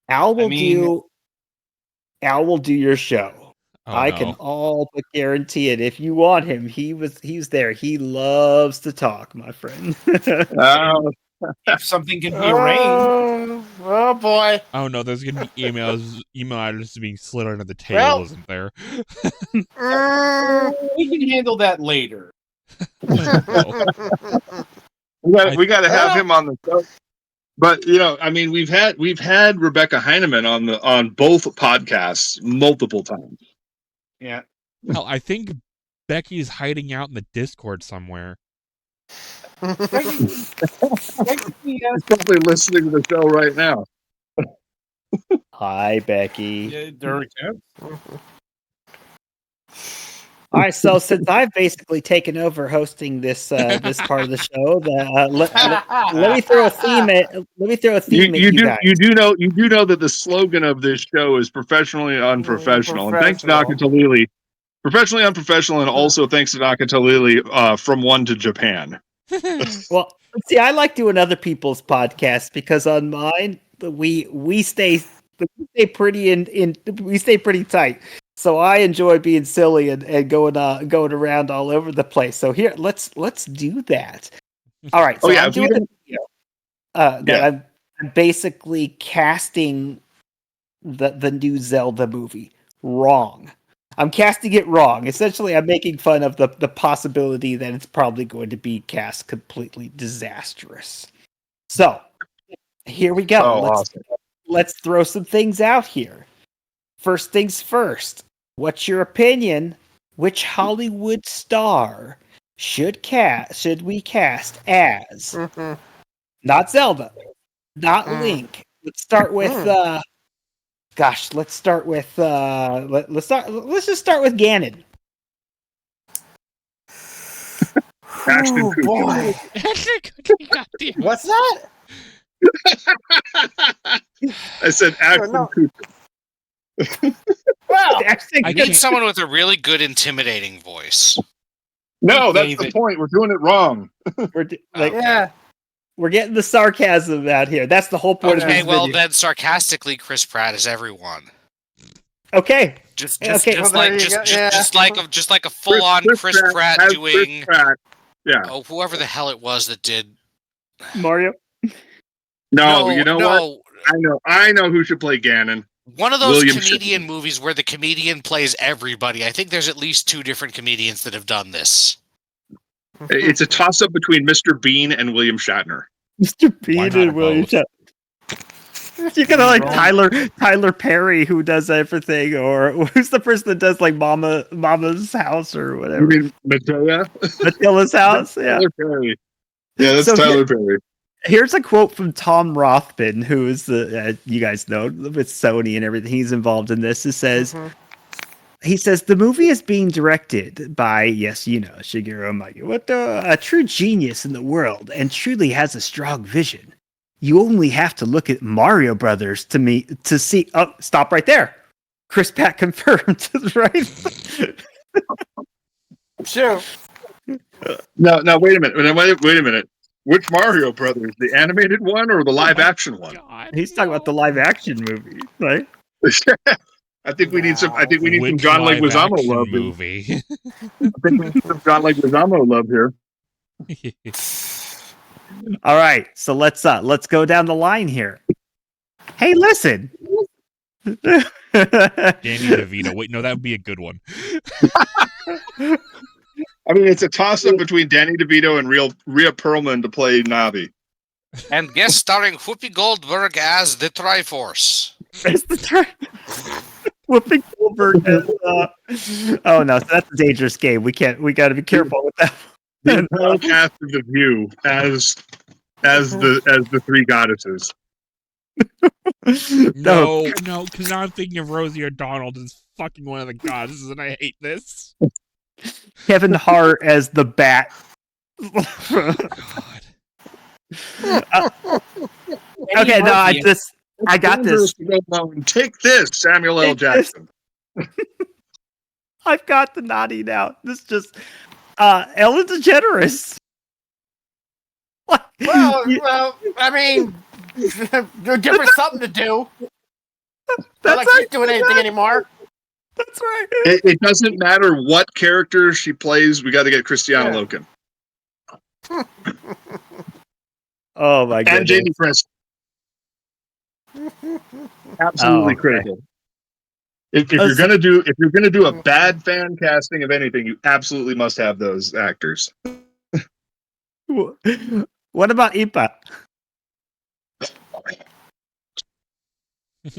Al will do your show. Oh, I no. can all but guarantee it. If you want him, he's there. He loves to talk, my friend. If something can be arranged. Oh boy. Oh no, there's gonna be email addresses being slid under the table, isn't there? We can handle that later. We got to have him on the show. But I mean, we've had Rebecca Heineman on both podcasts multiple times. Yeah. Hell, I think Becky's hiding out in the Discord somewhere. She's probably listening to the show right now. Hi, Becky. Yeah, there we go. All right, so since I've basically taken over hosting this part of the show, let me throw a theme at you guys. You do know that the slogan of this show is professionally unprofessional. And thanks to Nakatalili, professionally unprofessional, and also thanks to Nakatalili from one to Japan. Well, see, I like doing other people's podcasts because on mine we stay pretty tight. So I enjoy being silly and going around all over the place. So here, let's do that. All right. So I'm doing a video that I'm basically casting the new Zelda movie wrong. I'm casting it wrong. Essentially, I'm making fun of the possibility that it's probably going to be cast completely disastrous. So here we go. Let's throw some things out here. First things first. What's your opinion? Which Hollywood star should we cast as not Zelda, not Link? Let's start with let's just start with Ganon. Oh boy. What's that? I said Ashton Kutcher. Well, I need someone with a really good, intimidating voice. No, that's the point. We're doing it wrong. We're getting the sarcasm out here. That's the whole point of this video. Then sarcastically, Chris Pratt is everyone. Okay. Just like a full-on Chris Pratt doing. Yeah. Oh, whoever the hell it was that did Mario. No, you know what? I know who should play Ganon. One of those comedian movies where the comedian plays everybody. I think there's at least 2 different comedians that have done this. It's a toss-up between Mr. Bean and William Shatner. Mr. Bean and William Shatner. You're gonna like Tyler Perry, who does everything, or who's the person that does like Mama's House or whatever? You mean Matilda? Matila's House, yeah. Tyler Perry. Yeah, that's Tyler Perry. Here's a quote from Tom Rothman, who is the you guys know with Sony and everything. He's involved in this. It says. He says the movie is being directed by, yes, you know, Shigeru Miyamoto, a true genius in the world, and truly has a strong vision. You only have to look at Mario Brothers to see. Oh, stop right there. Chris Pratt confirmed, right? Sure. No, wait a minute. Wait a minute. Which Mario Brothers? The animated one or the live action one? God, He's talking about the live action movie, right? I think we need some. I think we need some which John live Leguizamo action love. movie? I think we need some John Leguizamo love here. All right, so let's go down the line here. Hey, listen. Danny DeVito. Wait, no, that would be a good one. I mean, it's a toss-up between Danny DeVito and Rhea Perlman to play Navi. And guest starring Whoopi Goldberg as the Triforce. It's the turn. Whoopi Goldberg is, oh no, so that's a dangerous game. We got to be careful with that. The entire cast of The View as the three goddesses. No, because now I'm thinking of Rosie O'Donnell as fucking one of the goddesses, and I hate this. Kevin Hart as the Bat. God. Okay, no, I got this. Take this, Samuel L. Jackson. I've got the naughty now. This just Ellen DeGeneres. Well, I mean, you're giving something to do. Not like she's doing anything anymore. That's right. It doesn't matter what character she plays. We got to get Christiana Loken Oh my god. and Jamie Preston. Absolutely critical. If you're gonna do a bad fan casting of anything, you absolutely must have those actors. What about Ipa?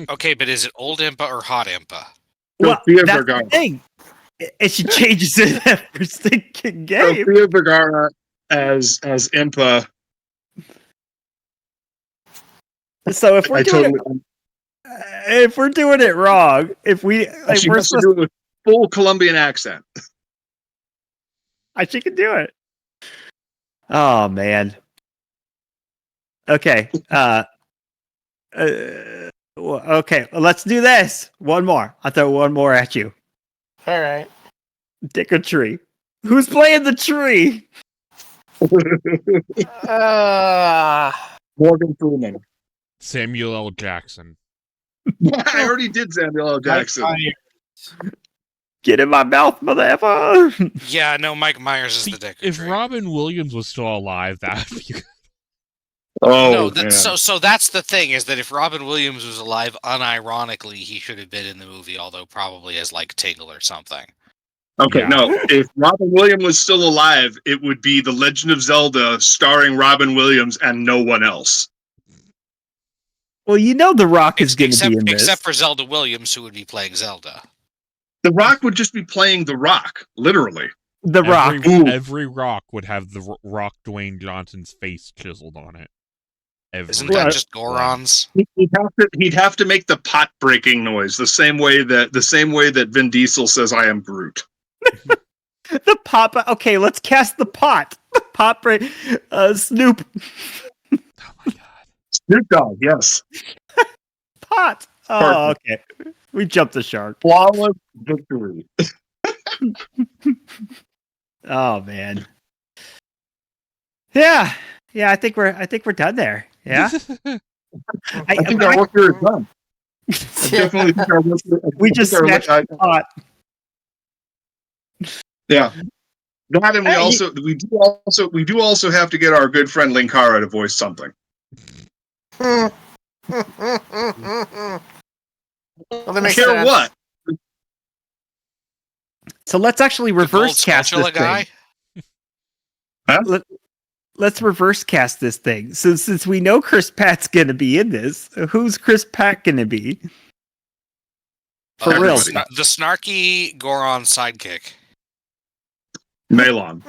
Okay, but is it old Impa or hot Impa? Well, Sofia that's Vergara. the thing. And she changes it every stinking game. Sofia Vergara as Impa. So if we're doing it wrong, if we like, She we're has to do it with full Colombian accent. she can do it. Oh man. Okay. Okay. Let's do this. One more. I'll throw one more at you. All right. Dick or tree. Who's playing the tree? Morgan Freeman. Samuel L. Jackson. I already did Samuel L. Jackson. Get in my mouth, motherfucker. Yeah, no, Mike Myers is the dick. If Robin Williams was still alive, that would be Oh, no, so that's the thing, is that if Robin Williams was alive, unironically, he should have been in the movie, although probably as like Tingle or something. okay. Yeah. No, if Robin Williams was still alive, it would be The Legend of Zelda starring Robin Williams and no one else. Well, you know The Rock is going to be in this. Except for Zelda Williams, who would be playing Zelda. The Rock would just be playing The Rock, literally. The Rock. Every rock would have the Rock Dwayne Johnson's face chiseled on it. Isn't that just Goron's? He'd have to make the pot breaking noise the same way that Vin Diesel says "I am Groot." The pot. Okay, let's cast the pot. Pot break. Snoop. Oh my god. Snoop Dogg, yes. Pot. Oh, okay. We jumped the shark. Flawless victory. Oh man. Yeah. I think we're done there. Yeah. I think our work here is done. I definitely think our work. We just snatched the pot. Yeah. That, and we do also have to get our good friend Linkara to voice something. Well, that makes Care sense. what? So let's actually reverse cast this guy. thing. Huh? Let's reverse cast this thing. So since we know Chris Pratt's going to be in this, who's Chris Pratt going to be? For real. The snarky Goron sidekick. Melon.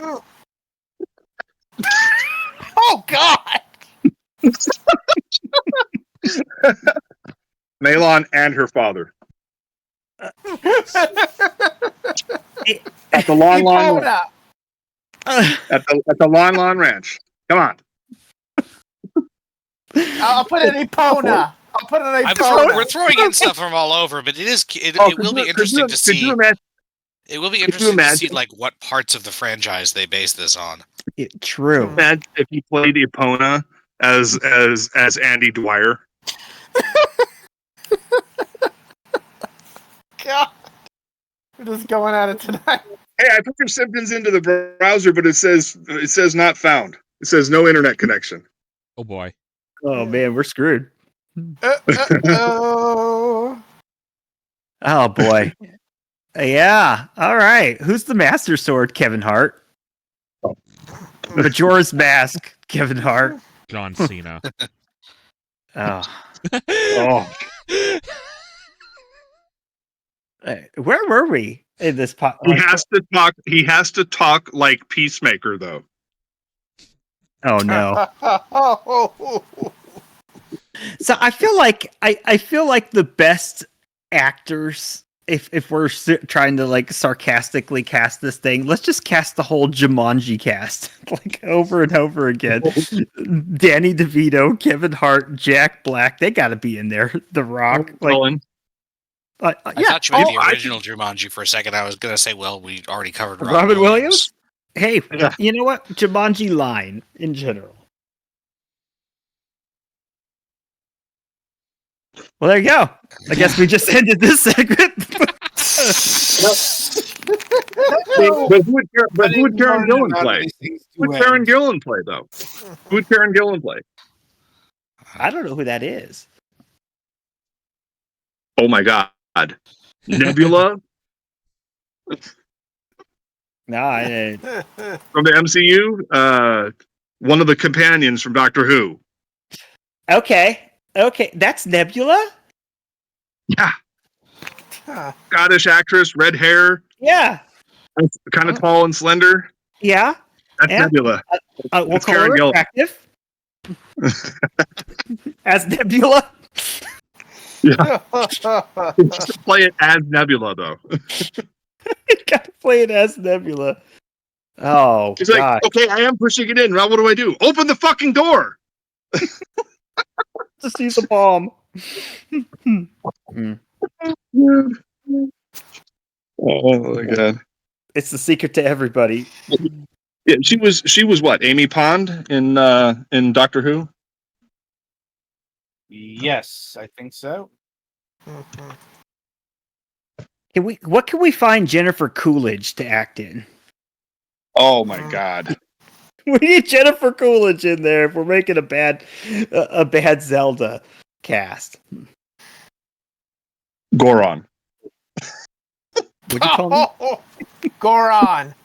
Oh God! Malon and her father. At the Lon Lon Epona. at the Lon Lon Ranch. Come on. I'll put it in Epona. I'll put it in We're Epona. throwing in stuff from all over, but it will be interesting to see. It will be interesting to see like what parts of the franchise they base this on. True. Imagine if he played Epona as Andy Dwyer. God. We're just going at it tonight. Hey, I put your Simpsons into the browser, but it says not found. It says no internet connection. Oh boy. Oh man, we're screwed. Oh. Oh boy. Yeah. All right. Who's the Master Sword? Kevin Hart. Majora's Mask. Kevin Hart. John Cena. Oh. Oh, Where were we in this pot? he has to talk. He has to talk like Peacemaker, though. Oh no. So I feel like I feel like the best actors, if we're trying to like sarcastically cast this thing, let's just cast the whole Jumanji cast like over and over again. Danny DeVito, Kevin Hart, Jack Black, they got to be in there. The Rock, like. I thought you meant the original Jumanji for a second. I was going to say, well, we already covered Robin Williams. Hey, you know what? Jumanji line in general. Well, there you go. I guess we just ended this segment. But who would Karen Gillan play? Who would Karen Gillan play, though? Who would Karen Gillan play? I don't know who that is. Oh my God, Nebula No, I from the MCU. One of the companions from Doctor Who. Okay, that's Nebula. Yeah, Scottish actress, red hair. Yeah, Kind of tall and slender. yeah. That's Nebula. We'll That's call Karen her Gillan. attractive. As Nebula. Yeah, play it as Nebula, though. Gotta play it as Nebula. Oh, He's like, okay, I am pushing it in. Now what do I do? Open the fucking door. to see the bomb. Oh my God. It's the secret to everybody. Yeah, she was what? Amy Pond in Doctor Who? Yes, I think so. What can we find Jennifer Coolidge to act in? Oh my God. We need Jennifer Coolidge in there if we're making a bad Zelda cast. Goron. Would you call me? Goron.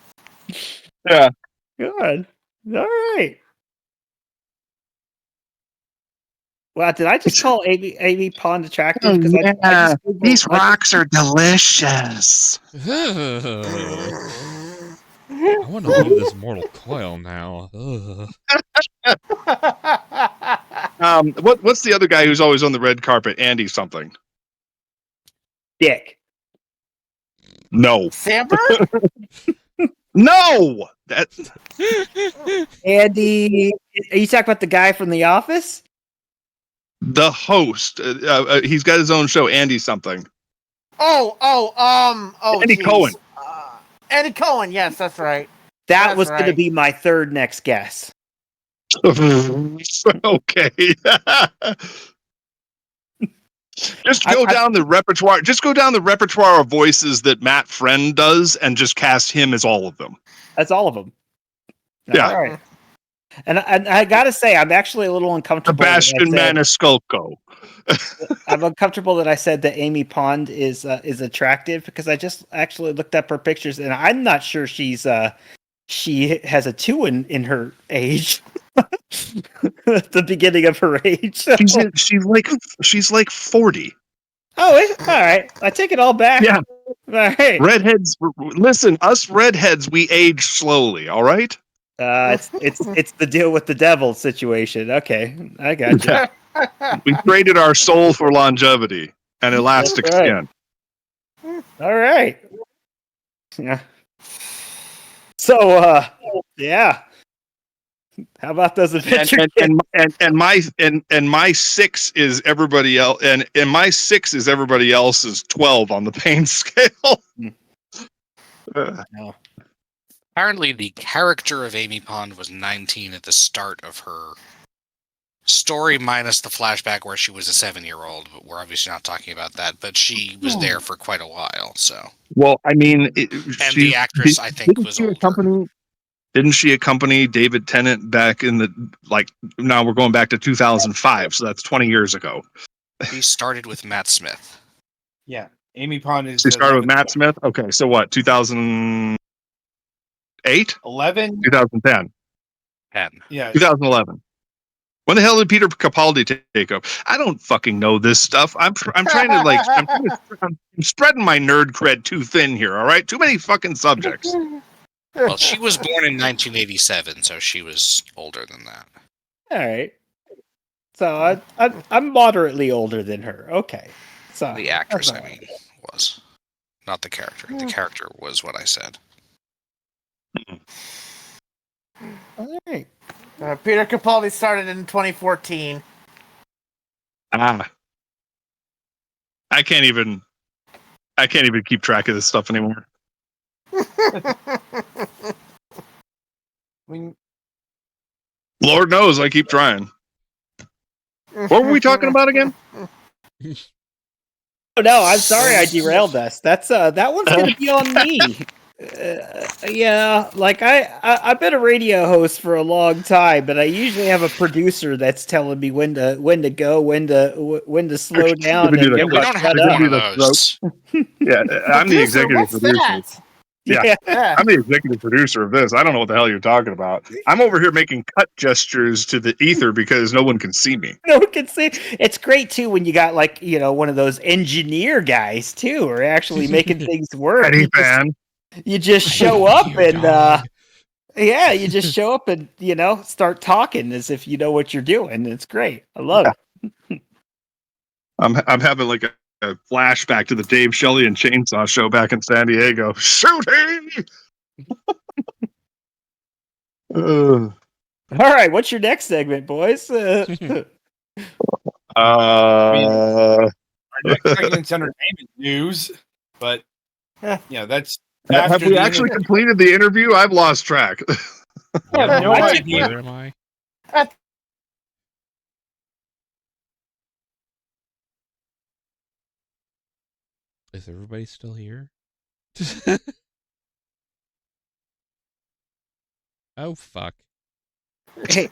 Yeah. Good. All right. Wow, did I just call Amy Pond attractive? These rocks are delicious. I want to leave this mortal coil now. What's the other guy who's always on the red carpet? Andy something. Dick. No. Samber? No. That. Andy, are you talking about the guy from The Office? The host. He's got his own show. Andy something. Andy geez. Cohen. Andy Cohen. Yes, that's right. That was going to be my third next guess. Okay. Just go down the repertoire. Just go down the repertoire of voices that Matt Friend does, and just cast him as all of them. That's all of them. Yeah. All right. And I gotta say, I'm actually a little uncomfortable. Sebastian Maniscalco. I'm uncomfortable that I said that Amy Pond is attractive because I just actually looked up her pictures, and I'm not sure she has a 2 in her age. At the beginning of her age. She's like 40. Oh, all right. I take it all back. Yeah. All right. Redheads. Listen, us redheads, we age slowly. All right. It's the deal with the devil situation. Okay, I got you. We traded our soul for longevity and elastic That's right. skin. All right. Yeah. So, yeah. How about those adventure And my 6 is everybody else, and my 6 is everybody else's 12 on the pain scale. No. Apparently, the character of Amy Pond was 19 at the start of her story, minus the flashback where she was a 7-year-old. But we're obviously not talking about that. But she was there for quite a while. So, Well, I mean, and the actress, I think, was older. Didn't she accompany David Tennant back in the now we're going back to 2005, so that's 20 years ago. He started with Matt Smith. Yeah, Amy Pond is. She started with Matt Smith. Okay, so what? 2008, 11. 2010, 10. Yeah, 2011. When the hell did Peter Capaldi take up? I don't fucking know this stuff. I'm trying to I'm spreading my nerd cred too thin here. All right, too many fucking subjects. Well, she was born in 1987, so she was older than that. All right. So I'm moderately older than her. Okay. So The actress, that's I all right. mean, was. Not the character. The character was what I said. All right. Peter Capaldi started in 2014. I can't even keep track of this stuff anymore. Lord knows I keep trying. What were we talking about again? Oh no, I'm sorry I derailed us. That's that one's gonna be on me. Yeah, like I've been a radio host for a long time, but I usually have a producer that's telling me when to go, when to slow down, and We don't have one of those. Yeah, I'm the executive producer. That? Yeah. I'm the executive producer of this. I don't know what the hell you're talking about. I'm over here making cut gestures to the ether because no one can see me. No one can see. It's great too when you got one of those engineer guys too, who are actually making things work. Eddie fan. You just show up and you just show up and start talking as if you know what you're doing. It's great. I love it. I'm having like a flashback to the Dave Shelley and Chainsaw show back in San Diego. Shooting. All right, what's your next segment, boys? our next segment's entertainment news, but yeah, that's. Have we actually completed the interview? I've lost track. I have no idea. Where am I? Is everybody still here? Oh fuck! Hey,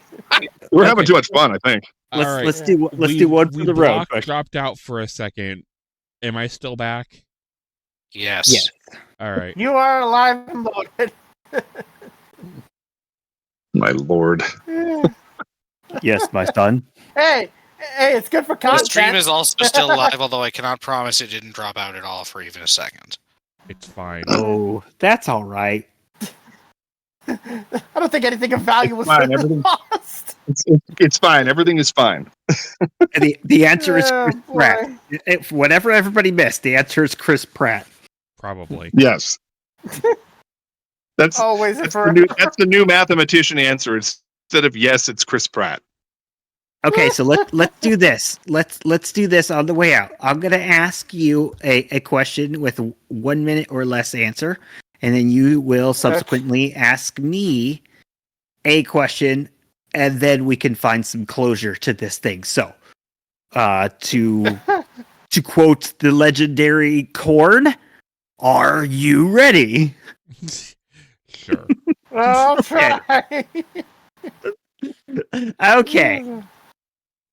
We're having too much fun, I think. let's do one for the road. Dropped out for a second. Am I still back? Yes. Yes. All right. You are alive and loaded. My lord. Yes, my son. Hey, it's good for The content. stream is also still live, although I cannot promise it didn't drop out at all for even a second. It's fine. Oh, that's all right. I don't think anything of value was fine, really everything- lost. It's fine. Everything is fine. The answer is Oh, Chris boy. Pratt. Whatever everybody missed, the answer is Chris Pratt. Probably. Yes. That's Always that's for the new mathematician answer. Instead of yes, it's Chris Pratt. Okay, so let's do this. Let's do this on the way out. I'm gonna ask you a question with 1 minute or less answer, and then you will subsequently ask me a question, and then we can find some closure to this thing. So, to quote the legendary Korn, are you ready? Sure. I'll try. Okay.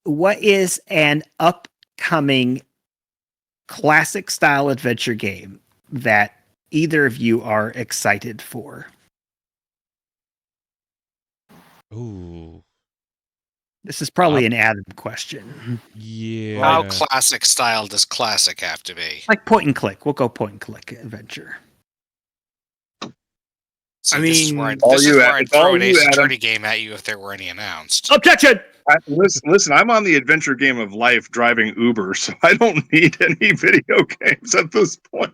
What is an upcoming classic style adventure game that either of you are excited for? Ooh. This is probably an Adam question. Yeah. How classic style does classic have to be? Like point and click. We'll go point and click adventure. So I this is mean, where I'd, all this is you, where I'd it's all throw an you, Ace Adam. Attorney game at you if there were any announced. Objection! Listen, I'm on the adventure game of life driving Uber, so I don't need any video games at this point.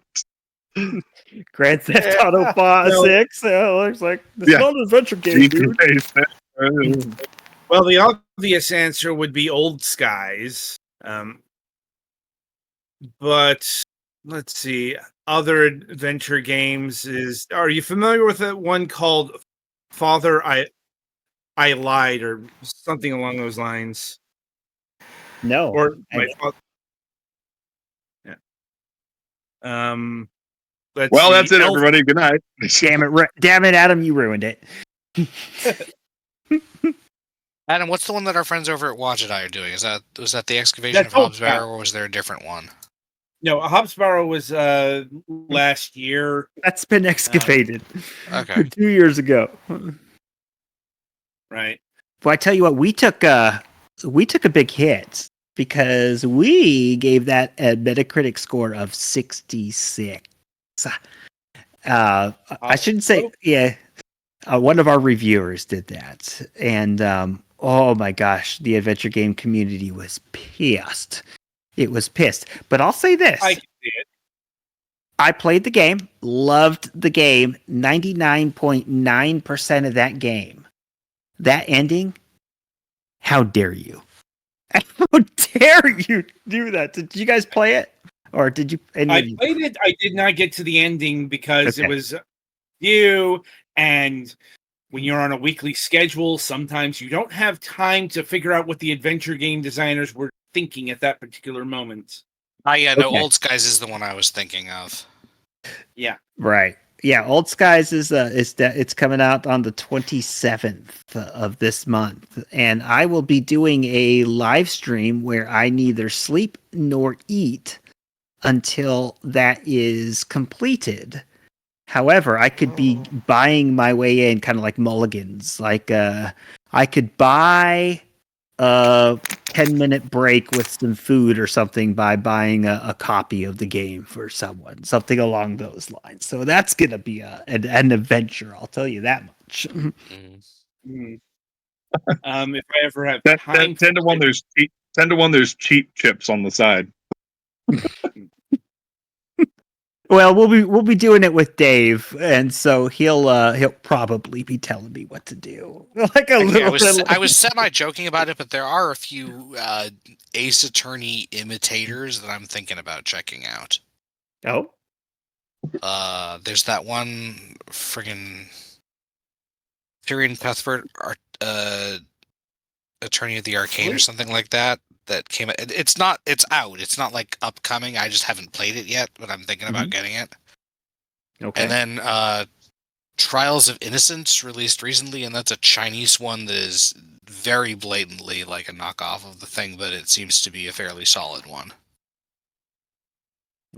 Grand Theft Yeah, Auto well- 6. Looks like it's Yeah. not an adventure game, dude. GTA. well, the obvious answer would be Old Skies. But let's see. Other adventure games is. Are you familiar with that one called Father I Lied or something along those lines? No. Or my I- father. Yeah. Let's Well, see. that's it, everybody. Good night. Damn it, Adam, you ruined it. Adam, what's the one that our friends over at Watch It Eye are doing? Was that the excavation That's of Hobbs Old Town. Barrow, or was there a different one? No, Hotspot was last year. That's been excavated Okay. 2 years ago. Right. Well, I tell you what, we took a big hit because we gave that a Metacritic score of 66. I shouldn't say, yeah. One of our reviewers did that, and oh my gosh, the adventure game community was pissed. It was pissed. But I'll say this: I can see it. I played the game, loved the game. 99.9% of that game, that ending. How dare you? How dare you do that? Did you guys play it, or did you? I played it. I did not get to the ending because Okay. it was you. And when you're on a weekly schedule, sometimes you don't have time to figure out what the adventure game designers were thinking at that particular moment. Yeah, no, Okay. Old Skies is the one I was thinking of. Yeah. Right. Yeah, Old Skies it's coming out on the 27th of this month, and I will be doing a live stream where I neither sleep nor eat until that is completed. However, I could be buying my way in, kind of like mulligans. Like I could buy a 10-minute break with some food or something by buying a copy of the game for someone, something along those lines. So that's gonna be an adventure. I'll tell you that much. Mm. If I ever have That time, 10 to 1, there's 10 to 1. There's cheap chips on the side. Well, we'll be doing it with Dave, and so he'll probably be telling me what to do. Like a Actually, little. I was semi-joking about it, but there are a few Ace Attorney imitators that I'm thinking about checking out. Oh, There's that one friggin' Tyrion Cuthbert, Attorney of the Arcane or something like that came out. It's out. It's not like upcoming. I just haven't played it yet, but I'm thinking about getting it. okay. And then Trials of Innocence released recently, and that's a Chinese one that is very blatantly like a knockoff of the thing, but it seems to be a fairly solid one.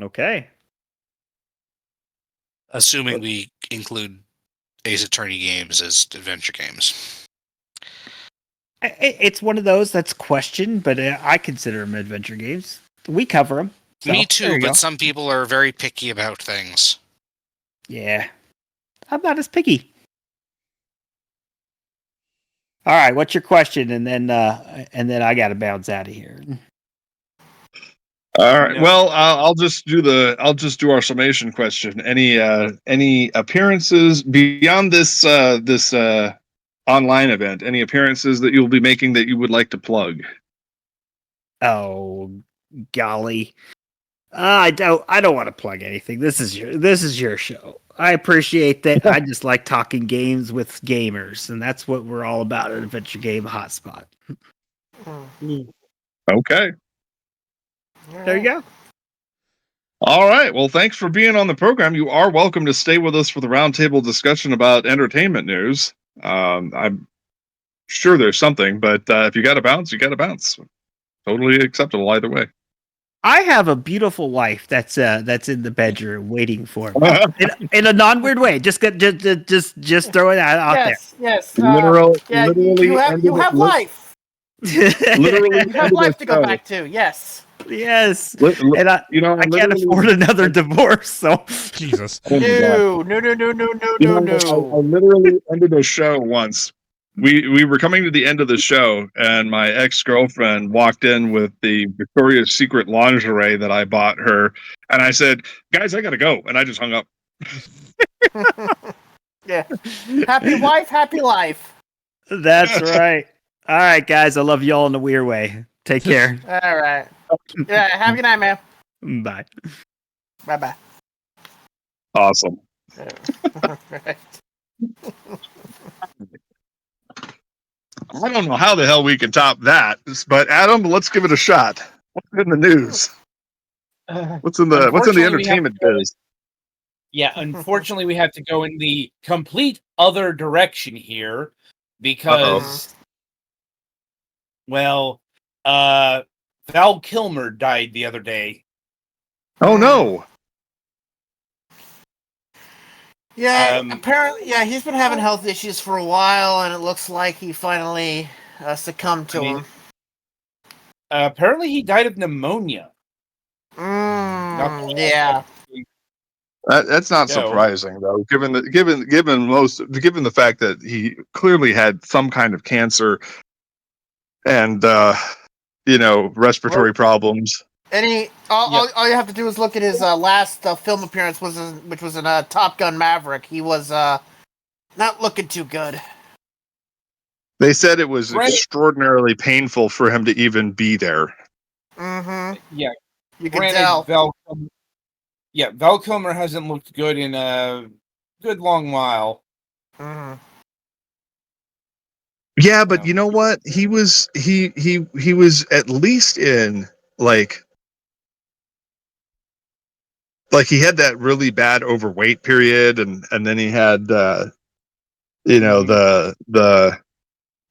Okay. Assuming we include Ace Attorney games as adventure games. It's one of those that's questioned, but I consider them adventure games. We cover them. So, Me there too, you go. but some people are very picky about things. Yeah, I'm not as picky. All right, what's your question? And then I got to bounce out of here. All right. No. Well, I'll just do our summation question. Any appearances beyond this online event? Any appearances that you'll be making that you would like to plug? Oh, golly. I don't want to plug anything. This is your show. I appreciate that. I just like talking games with gamers, and that's what we're all about at Adventure Game Hotspot. Okay. There you go. All right. Well, thanks for being on the program. You are welcome to stay with us for the roundtable discussion about entertainment news. I'm sure there's something, but if you got to bounce, you got to bounce. Totally acceptable either way. I have a beautiful wife that's in the bedroom waiting for me in a non-weird way. Just throw it out there. Yes. Literally, Yeah, literally you have life. Literally, You have life to go back to. Yes. Yes. Li- li- And I can't literally- afford another divorce, so Jesus. Oh my God. No. I literally ended a show once. We were coming to the end of the show, and my ex-girlfriend walked in with the Victoria's Secret lingerie that I bought her, and I said, "Guys, I gotta go," and I just hung up. Yeah. Happy wife, happy life. that's right. All right, guys. I love y'all in a weird way. Take care. All right. Yeah. Have a good night, man. Bye. Bye bye. Awesome. I don't know how the hell we can top that, but Adam, let's give it a shot. What's in the news? What's in the Unfortunately, we have entertainment to go- biz? Yeah, unfortunately, we have to go in the complete other direction here because, well, Val Kilmer died the other day. Oh no! Yeah, apparently, yeah, he's been having health issues for a while, and it looks like he finally succumbed to them. Apparently, he died of pneumonia. Yeah. That's not No. surprising though, given the fact that he clearly had some kind of cancer and respiratory problems. And all you have to do is look at his last film appearance, which was in Top Gun Maverick. He was not looking too good. They said it was Right. extraordinarily painful for him to even be there. Mm-hmm. Yeah, You can granted, tell. Val Kilmer hasn't looked good in a good long while. Mm-hmm. Yeah, but Yeah. you know what? He was at least in like he had that really bad overweight period, and then he had the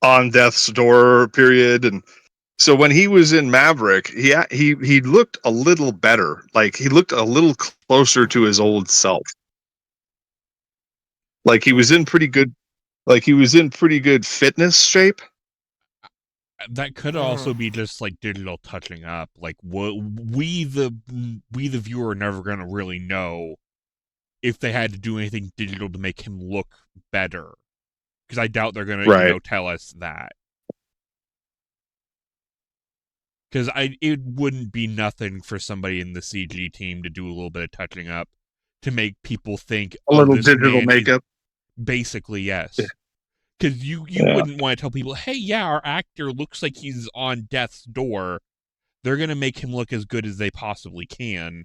on death's door period, and so when he was in Maverick, he looked a little better. Like he looked a little closer to his old self. Like he was in pretty good fitness shape. That could also be just like digital touching up. Like we the viewer are never gonna really know if they had to do anything digital to make him look better, because I doubt they're gonna tell us that. Because it wouldn't be nothing for somebody in the CG team to do a little bit of touching up to make people think A little this digital man is makeup. basically, yes. Yeah. Because you wouldn't want to tell people, hey, yeah, our actor looks like he's on death's door. They're going to make him look as good as they possibly can,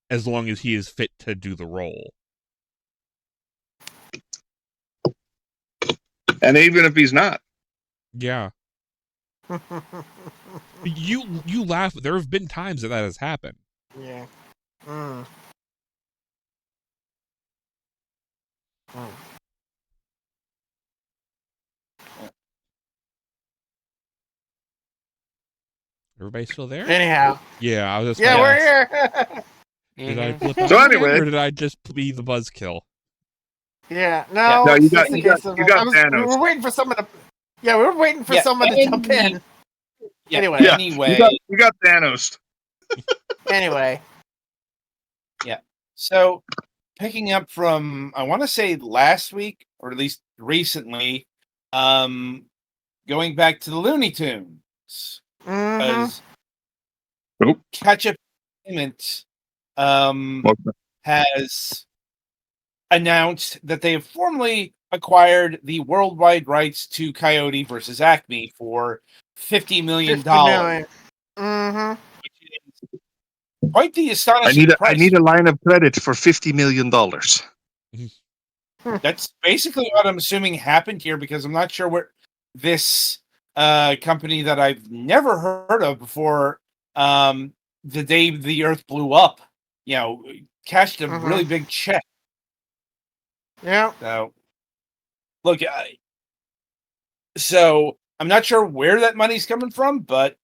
as long as he is fit to do the role. And even if he's not. Yeah. You laugh. There have been times that has happened. Yeah. Everybody still there? Anyhow. Yeah, I was just Yeah, gonna we're ask, here. Did I flip out So again, anyway. or did I just be the buzzkill? Yeah. No, No, it's you got- just a you got- case of- you got I was- Thanos. We were waiting for someone to. Yeah, we were waiting for someone to jump in. Yeah, Anyway. Yeah, anyway, you got Thanos. Anyway. so picking up from, I want to say last week, or at least recently, going back to the Looney Tunes, because Nope. Catch Up Entertainment has announced that they have formally acquired the worldwide rights to Coyote versus Acme for $50 million. $50 million. Mm-hmm. Quite the astonishing I price. need a line of credit for $50 million. That's basically what I'm assuming happened here, because I'm not sure where this company that I've never heard of before, the day the Earth blew up, cashed a really big check. Yeah. So, look, so I'm not sure where that money's coming from, but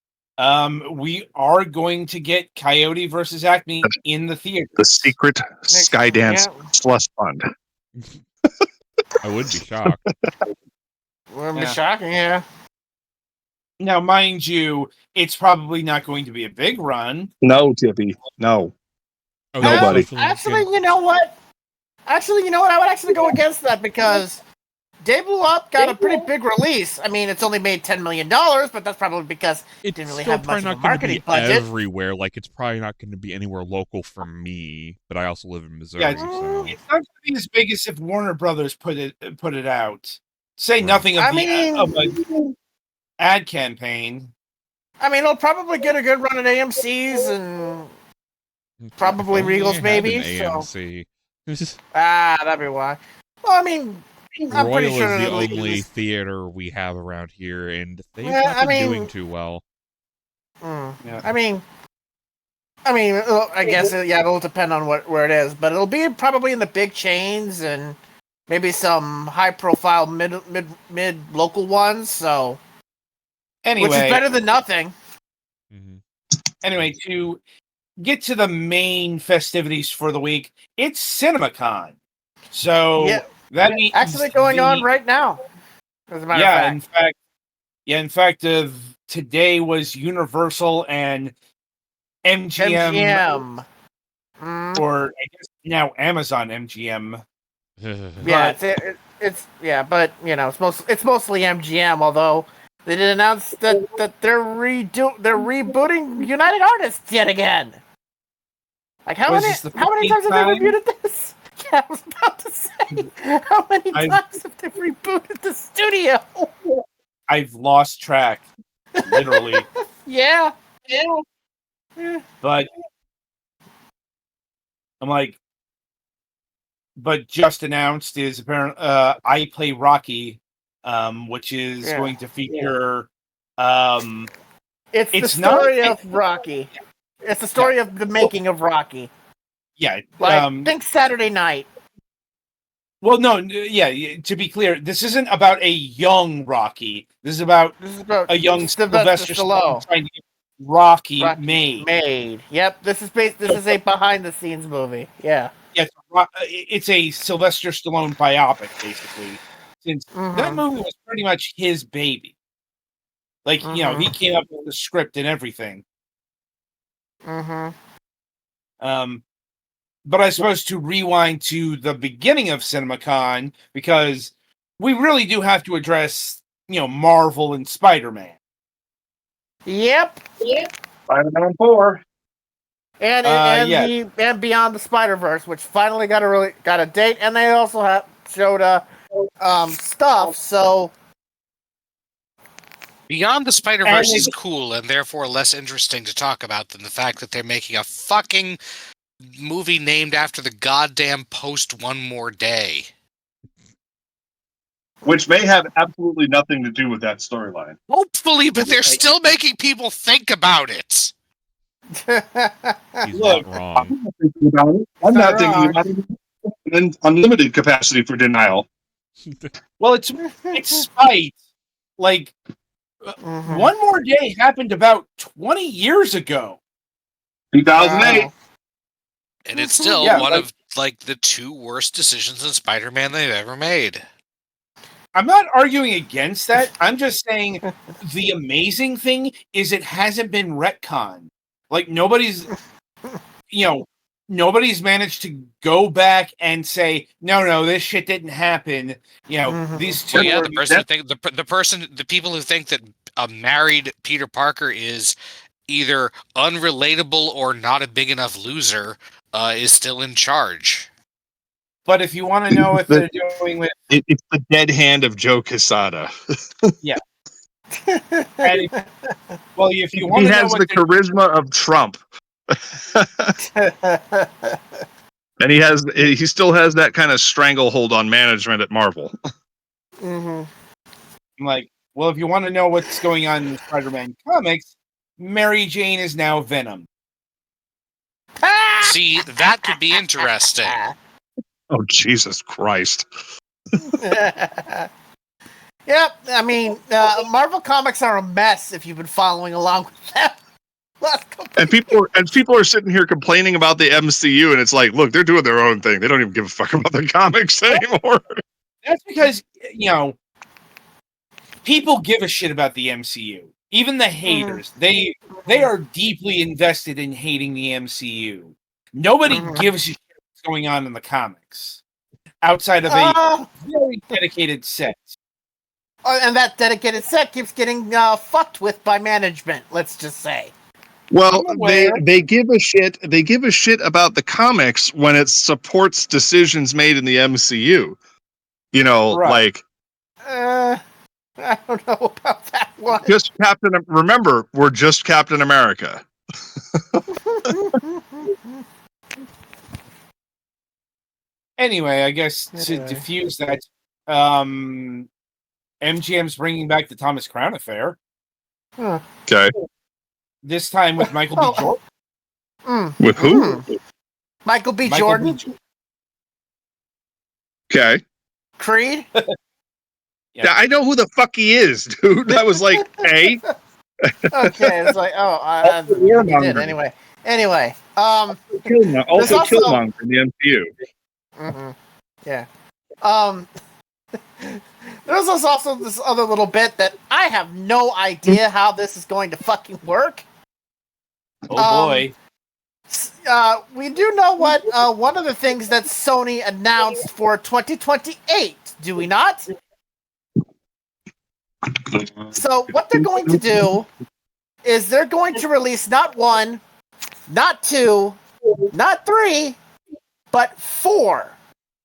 we are going to get Coyote versus Acme in the theater. The secret Skydance slush fund. I would be shocked. Wouldn't be shocking, yeah. Now, mind you, it's probably not going to be a big run. No, Tippy. No. Oh, Nobody. especially Actually, you know what? I would actually go against that because Day Blew Up got a pretty big release. I mean, it's only made $10 million, but that's probably because it it's didn't really still have much probably of a not going to marketing be budget. everywhere. Like, it's probably not going to be anywhere local for me, but I also live in Missouri, so... It's not going to be as big as if Warner Brothers put it out. Say Right. nothing of I the mean, ad campaign. I mean, it'll probably get a good run at AMC's and probably If only Regals, I had maybe. an So, AMC. that'd be why. Well, I mean, I'm pretty Royal sure is the it'll only use. theater we have around here, and they've Yeah, not I been mean- doing too well. Yeah. I mean, I guess it'll depend on where it is, but it'll be probably in the big chains and maybe some high-profile mid local ones. So, Anyway, which is better than nothing. Mhm. Anyway, to get to the main festivities for the week, it's CinemaCon. So Yeah. that means Actually, going on right now. As a matter of fact. in fact, today was Universal and MGM. Or I guess now Amazon MGM. Yeah, it's but it's mostly MGM. Although they did announce that they're rebooting United Artists yet again. Like how Was many this the times have 15th they time? rebooted this? Yeah, I was about to say how many times have they rebooted the studio? I've lost track, literally. Yeah. But I'm like, but just announced is apparently I Play Rocky, which is Yeah. going to feature. It's the It's story not- of Rocky. It's the story of the making of Rocky. Yeah. Like think Saturday Night. Well, no, yeah. To be clear, this isn't about a young Rocky. This is about a young Sylvester Stallone trying to get Rocky made. Yep, this is a behind the scenes movie. Yeah. Yeah, it's a Sylvester Stallone biopic, basically. Since that movie was pretty much his baby. Like, he came up with the script and everything. But I suppose to rewind to the beginning of CinemaCon, because we really do have to address, Marvel and Spider-Man. Yep. Spider-Man 4. And Beyond the Spider-Verse, which finally got a date, and they also showed stuff. So Beyond the Spider-Verse is cool and therefore less interesting to talk about than the fact that they're making a fucking movie named after the goddamn Post One More Day. Which may have absolutely nothing to do with that storyline. Hopefully, but they're still making people think about it. He's not wrong. I'm not thinking about it. And unlimited capacity for denial. Well, it's spite. Like, One More Day happened about 20 years ago. 2008. Wow. And it's still one of, the two worst decisions in Spider-Man they've ever made. I'm not arguing against that. I'm just saying the amazing thing is it hasn't been retconned. Like, nobody's managed to go back and say, no, this shit didn't happen. These two. Well, the people who think that a married Peter Parker is either unrelatable or not a big enough loser is still in charge. But if you want to know what they're doing with... It's the dead hand of Joe Quesada. Yeah. If you want He to know has what the charisma of Trump. And he still has that kind of stranglehold on management at Marvel. I'm like, well, if you want to know what's going on in the Spider-Man comics, Mary Jane is now Venom. See, that could be interesting. Oh, Jesus Christ. Yep, I mean, Marvel Comics are a mess if you've been following along with them. And people are sitting here complaining about the MCU, and it's like, look, they're doing their own thing. They don't even give a fuck about the comics anymore. That's because, people give a shit about the MCU. Even the haters, they are deeply invested in hating the MCU. Nobody gives a shit what's going on in the comics outside of a very dedicated set. And that dedicated set keeps getting fucked with by management. Let's just say. Well, they give a shit. They give a shit about the comics when it supports decisions made in the MCU. You know, Right. like I don't know about that one. just Captain. Remember, we're just Captain America. Anyway, I guess to diffuse that, MGM's bringing back the Thomas Crown Affair. Okay. This time with Michael B. Jordan. With who? Michael B. Jordan. Okay. Creed. Yeah, I know who the fuck he is, dude. I was like, hey. Okay, it's like, he did anyway. Anyway, also Killmonger in the MCU. Yeah. There's also this other little bit that I have no idea how this is going to fucking work. Oh boy. We do know what one of the things that Sony announced for 2028, do we not? So what they're going to do is they're going to release not one, not two, not three, but 4.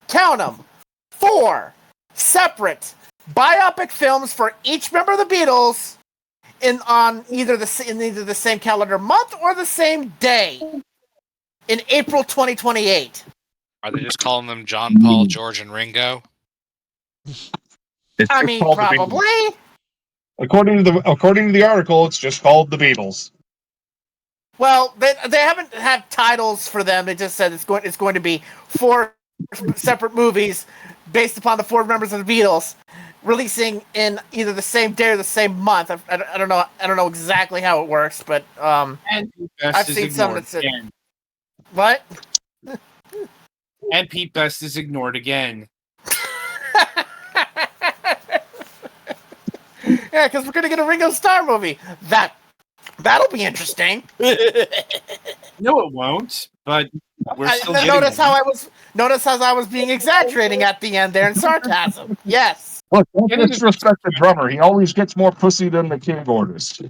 Count them. 4 separate biopic films for each member of the Beatles in either the same calendar month or the same day in April 2028. Are they just calling them John, Paul, George, and Ringo? I mean, probably. According to the article, it's just called the Beatles. Well, they haven't had titles for them. They just said it's going to be 4 separate movies based upon the 4 members of the Beatles, releasing in either the same day or the same month. I don't know. I don't know exactly how it works, but And I've seen some that said what? And Pete Best is ignored again. Yeah, because we're gonna get a Ringo Starr movie. That'll be interesting. No, it won't. But we're still getting notice them. how I was being exaggerating at the end there in sarcasm. Yes. Look, don't disrespect the drummer. He always gets more pussy than the keyboardist.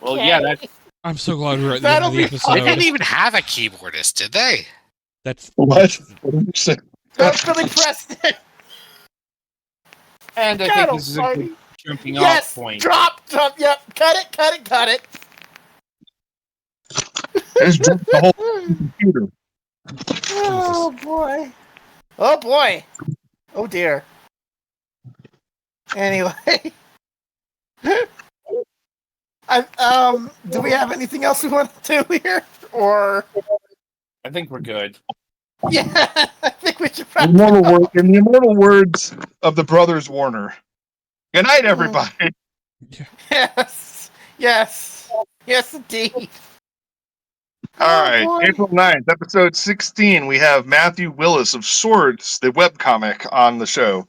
Well, yeah, that's I'm so glad we're at the end of the They episode. didn't even have a keyboardist, did they? That's What? What did you say? That's Billy Preston. and I God think this is a almighty. good jumping Yes. off point. Drop. Yep. Cut it. Just drop the whole computer. Oh boy. Oh dear. Anyway. Do we have anything else we want to do here? Or I think we're good. yeah, I think we should In the immortal words of the brothers Warner. Good night, everybody. Yes, indeed. All right, boy. April 9th, episode 16. We have Matthew Willis of Swords, the webcomic, on the show.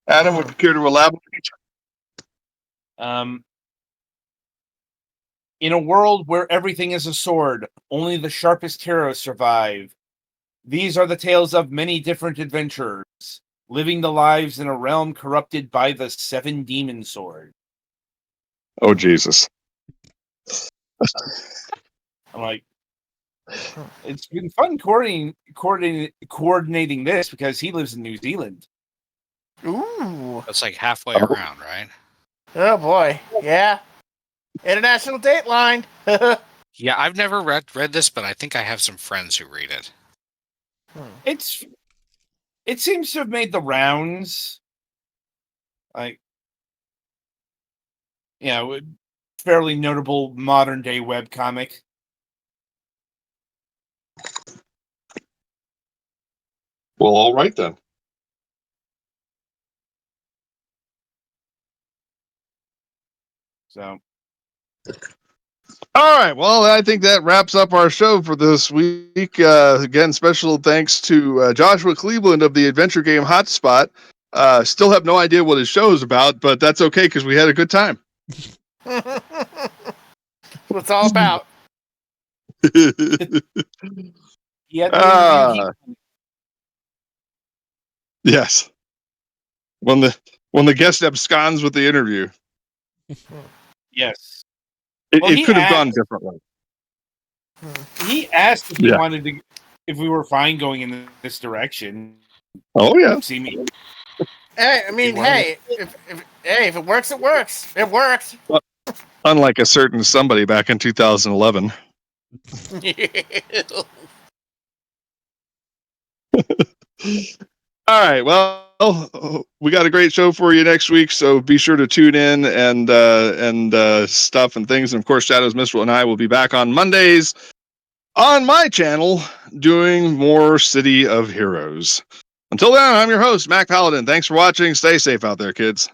Adam, would you care to elaborate? In a world where everything is a sword, only the sharpest heroes survive. These are the tales of many different adventurers, living the lives in a realm corrupted by the 7 demon sword. Oh, Jesus. I'm like, it's been fun coordinating this because he lives in New Zealand. Ooh. That's like halfway around, right? Oh boy. Yeah. International Dateline. Yeah, I've never read this, but I think I have some friends who read it. It seems to have made the rounds. Like, yeah, fairly notable modern day webcomic. Well, all right then. So, All right. Well, I think that wraps up our show for this week. Again, special thanks to Joshua Cleveland of the adventure game Hotspot. Still have no idea what his show is about, but that's okay because we had a good time. What it's all about. Yeah. Yes. When the guest absconds with the interview, Yes. it, Well, it he could have gone asked- differently. He asked if he Yeah. wanted to, if we were fine going in this direction. Oh yeah. See me. Hey, I mean, hey, if it works, it works. It worked. Unlike a certain somebody back in 2011. All right. Well, we got a great show for you next week, so be sure to tune in and stuff and things. And of course, Shadows Mistral and I will be back on Mondays on my channel doing more City of Heroes. Until then, I'm your host, Mac Paladin. Thanks for watching. Stay safe out there, kids.